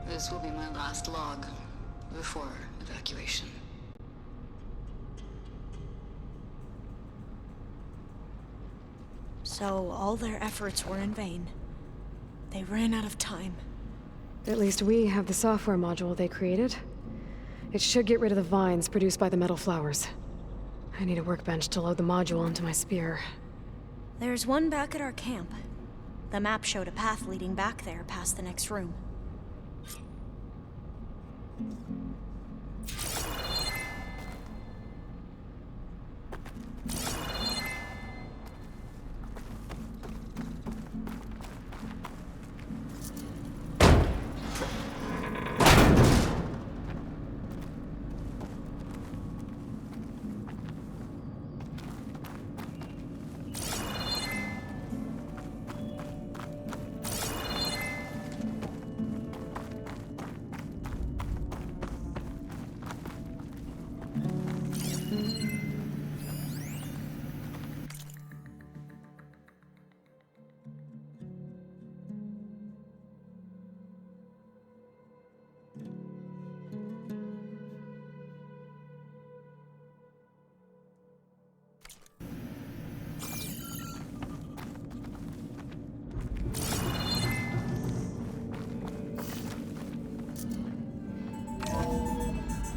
This will be my last log before evacuation. So all their efforts were in vain. They ran out of time. At least we have the software module they created. It should get rid of the vines produced by the metal flowers. I need a workbench to load the module onto my spear. There's one back at our camp. The map showed a path leading back there past the next room.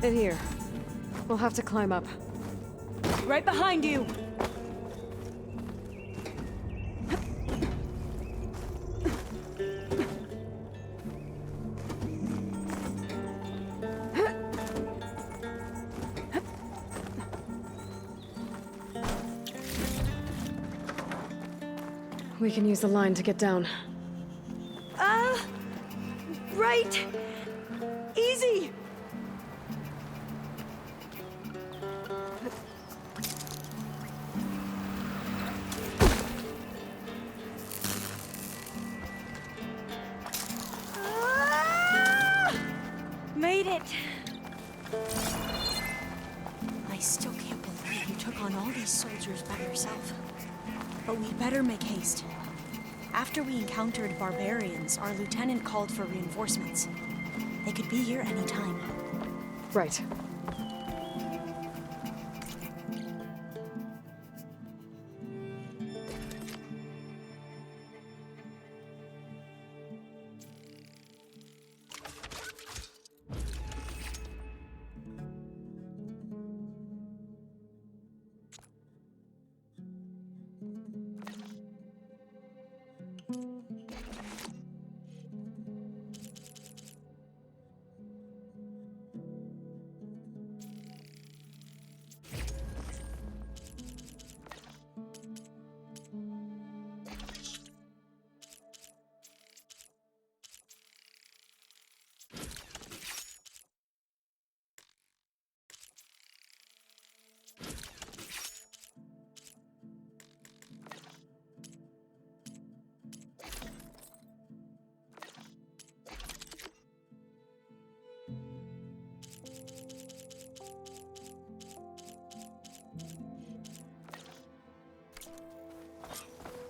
In here. We'll have to climb up. Right behind you! We can use the line to get down. Right! Easy! Made it! I still can't believe you took on all these soldiers by yourself. But we better make haste. After we encountered barbarians, our lieutenant called for reinforcements. They could be here any time. Right.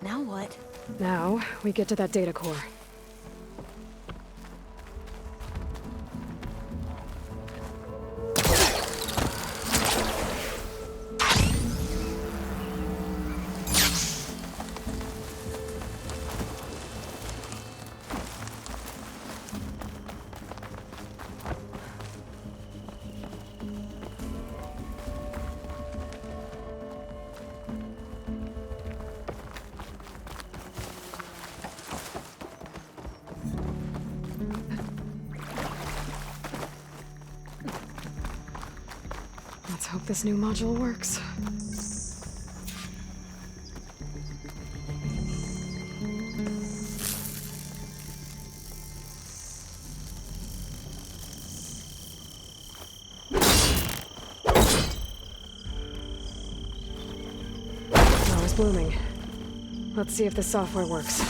Now what? Now, we get to that data core. Let's hope this new module works. Now it's blooming. Let's see if the software works.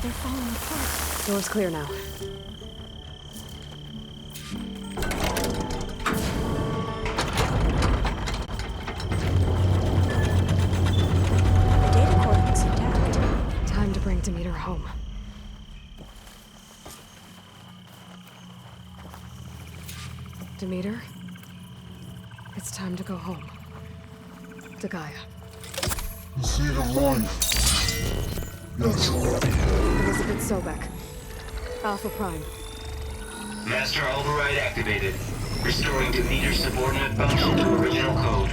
They're falling apart. Door's clear now. The data core looks intact. Time to bring Demeter home. Demeter? It's time to go home. To Gaia. The seed of life. Elizabeth Sobek. Alpha Prime. Master override activated. Restoring Demeter's subordinate function to original code.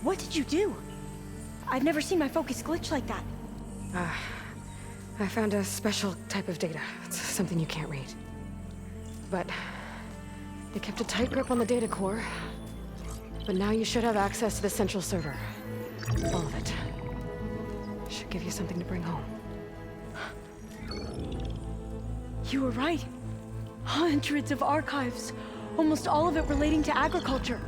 What did you do? I've never seen my focus glitch like that. I found a special type of data. It's something you can't read. But it kept a tight grip on the data core. But now you should have access to the central server. All of it. Should give you something to bring home. You were right. Hundreds of archives. Almost all of it relating to agriculture.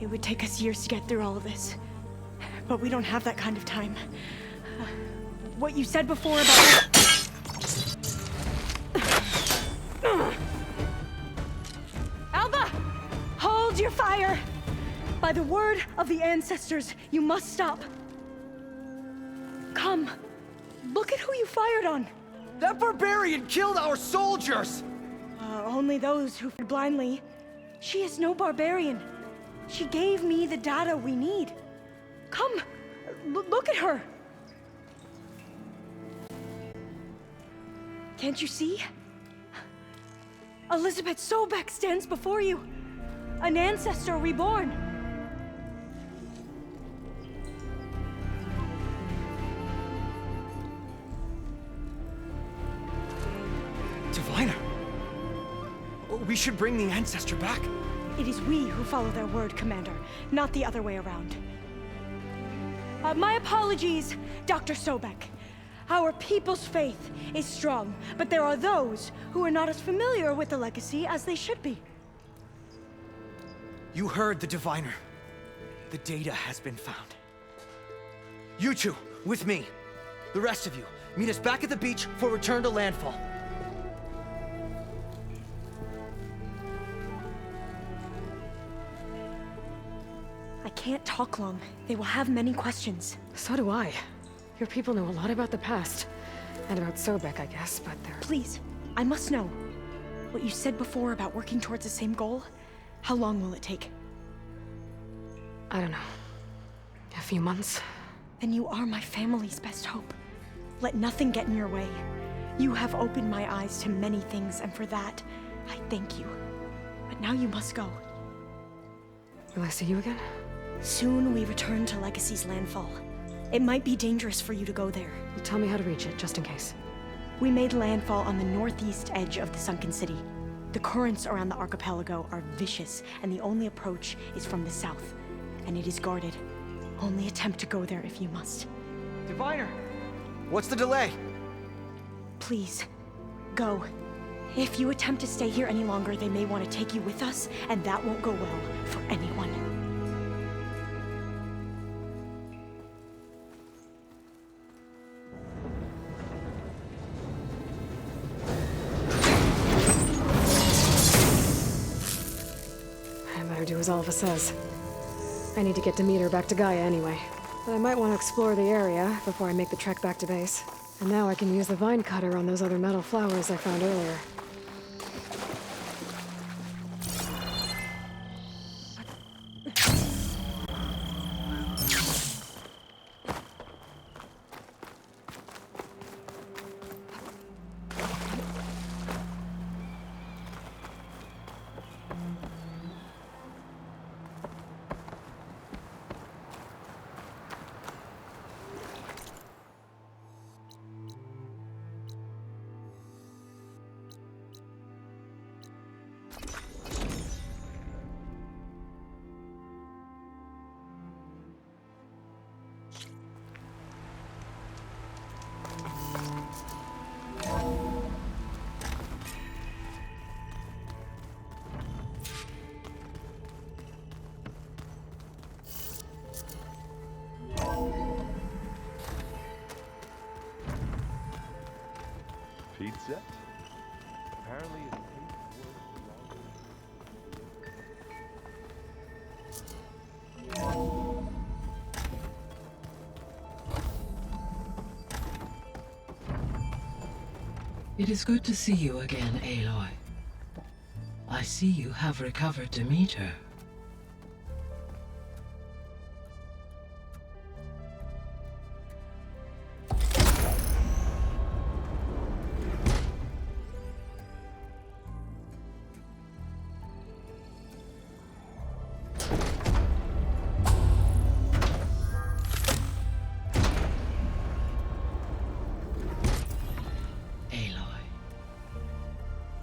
It would take us years to get through all of this. But we don't have that kind of time. What you said before about... Alva! Hold your fire! By the word of the ancestors, you must stop. Come. Look at who you fired on. That barbarian killed our soldiers! Only those who fired blindly. She is no barbarian. She gave me the data we need. Come, look at her. Can't you see? Elizabeth Sobek stands before you. An ancestor reborn. Diviner! We should bring the ancestor back. It is we who follow their word, Commander, not the other way around. My apologies, Dr. Sobek. Our people's faith is strong, but there are those who are not as familiar with the legacy as they should be. You heard the diviner. The data has been found. You two, with me. The rest of you, meet us back at the beach for return to landfall. I can't talk long. They will have many questions. So do I. Your people know a lot about the past. And about Sobek, I guess, but they're... Please, I must know. What you said before about working towards the same goal, how long will it take? I don't know. A few months? Then you are my family's best hope. Let nothing get in your way. You have opened my eyes to many things, and for that, I thank you. But now you must go. Will I see you again? Soon we return to Legacy's landfall. It might be dangerous for you to go there. Well, tell me how to reach it, just in case. We made landfall on the northeast edge of the sunken city. The currents around the archipelago are vicious, and the only approach is from the south. And it is guarded. Only attempt to go there if you must. Diviner! What's the delay? Please, go. If you attempt to stay here any longer, they may want to take you with us, and that won't go well for anyone. I better do as Alva says. I need to get Demeter back to Gaia anyway. But I might want to explore the area before I make the trek back to base. And now I can use the vine cutter on those other metal flowers I found earlier. Pizza? Apparently it tastes worse. It is good to see you again, Aloy. I see you have recovered Demeter.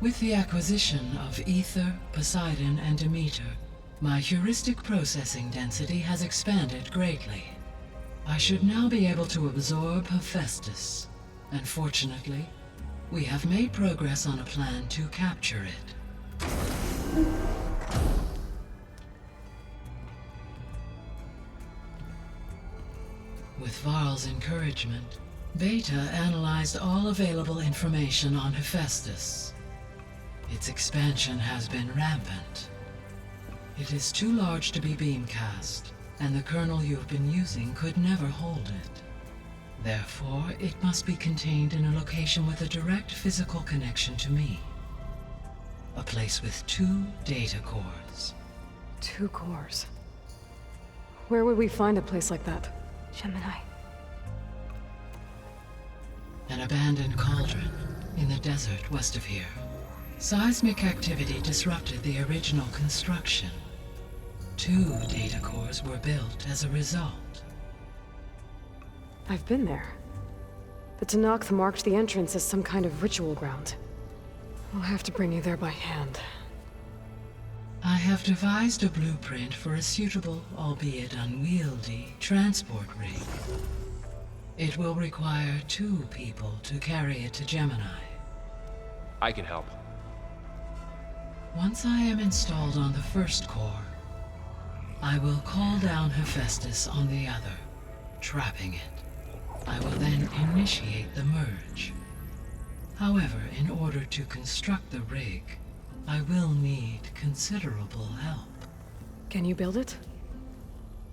With the acquisition of Ether, Poseidon, and Demeter, my heuristic processing density has expanded greatly. I should now be able to absorb Hephaestus, and fortunately, we have made progress on a plan to capture it. With Varl's encouragement, Beta analyzed all available information on Hephaestus. Its expansion has been rampant. It is too large to be beamcast, and the kernel you've been using could never hold it. Therefore, it must be contained in a location with a direct physical connection to me. A place with 2 data cores. 2 cores? Where would we find a place like that? Gemini. An abandoned cauldron in the desert west of here. Seismic activity disrupted the original construction. 2 data cores were built as a result. I've been there. The Tanakh marked the entrance as some kind of ritual ground. We'll have to bring you there by hand. I have devised a blueprint for a suitable, albeit unwieldy, transport rig. It will require 2 people to carry it to Gemini. I can help. Once I am installed on the first core, I will call down Hephaestus on the other, trapping it. I will then initiate the merge. However, in order to construct the rig, I will need considerable help. Can you build it?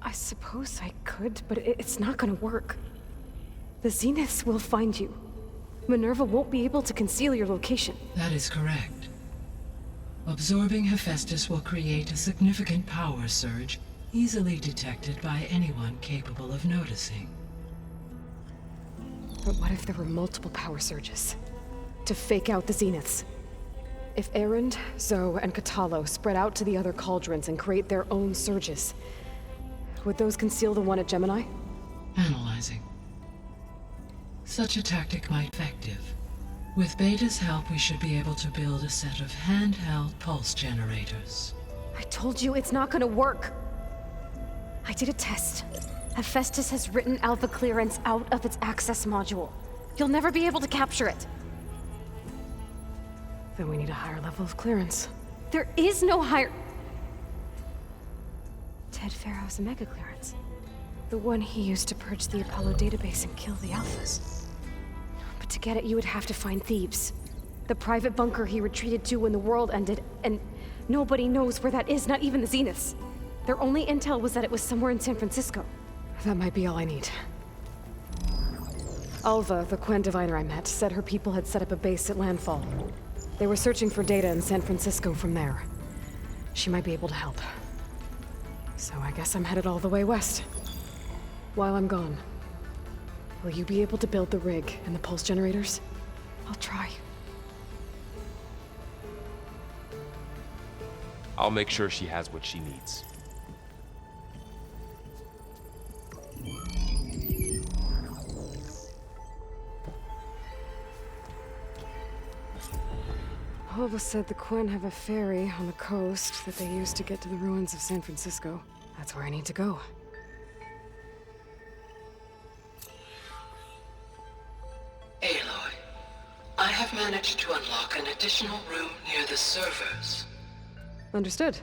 I suppose I could, but it's not gonna work. The Zeniths will find you. Minerva won't be able to conceal your location. That is correct. Absorbing Hephaestus will create a significant power surge, easily detected by anyone capable of noticing. But what if there were multiple power surges? To fake out the Zeniths? If Erend, Zoe, and Katalo spread out to the other cauldrons and create their own surges, would those conceal the one at Gemini? Analyzing. Such a tactic might be effective. With Beta's help, we should be able to build a set of handheld pulse generators. I told you it's not gonna work. I did a test. Hephaestus has written alpha clearance out of its access module. You'll never be able to capture it. Then we need a higher level of clearance. There is no higher... Ted Pharaoh's mega clearance. The one he used to purge the Apollo database and kill the Alphas. But to get it, you would have to find Thebes. The private bunker he retreated to when the world ended, and nobody knows where that is, not even the Zeniths. Their only intel was that it was somewhere in San Francisco. That might be all I need. Alva, the Quen diviner I met, said her people had set up a base at landfall. They were searching for data in San Francisco from there. She might be able to help. So I guess I'm headed all the way west. While I'm gone, will you be able to build the rig and the pulse generators? I'll try. I'll make sure she has what she needs. Alva said the Quen have a ferry on the coast that they use to get to the ruins of San Francisco. That's where I need to go. Aloy, I have managed to unlock an additional room near the servers. Understood.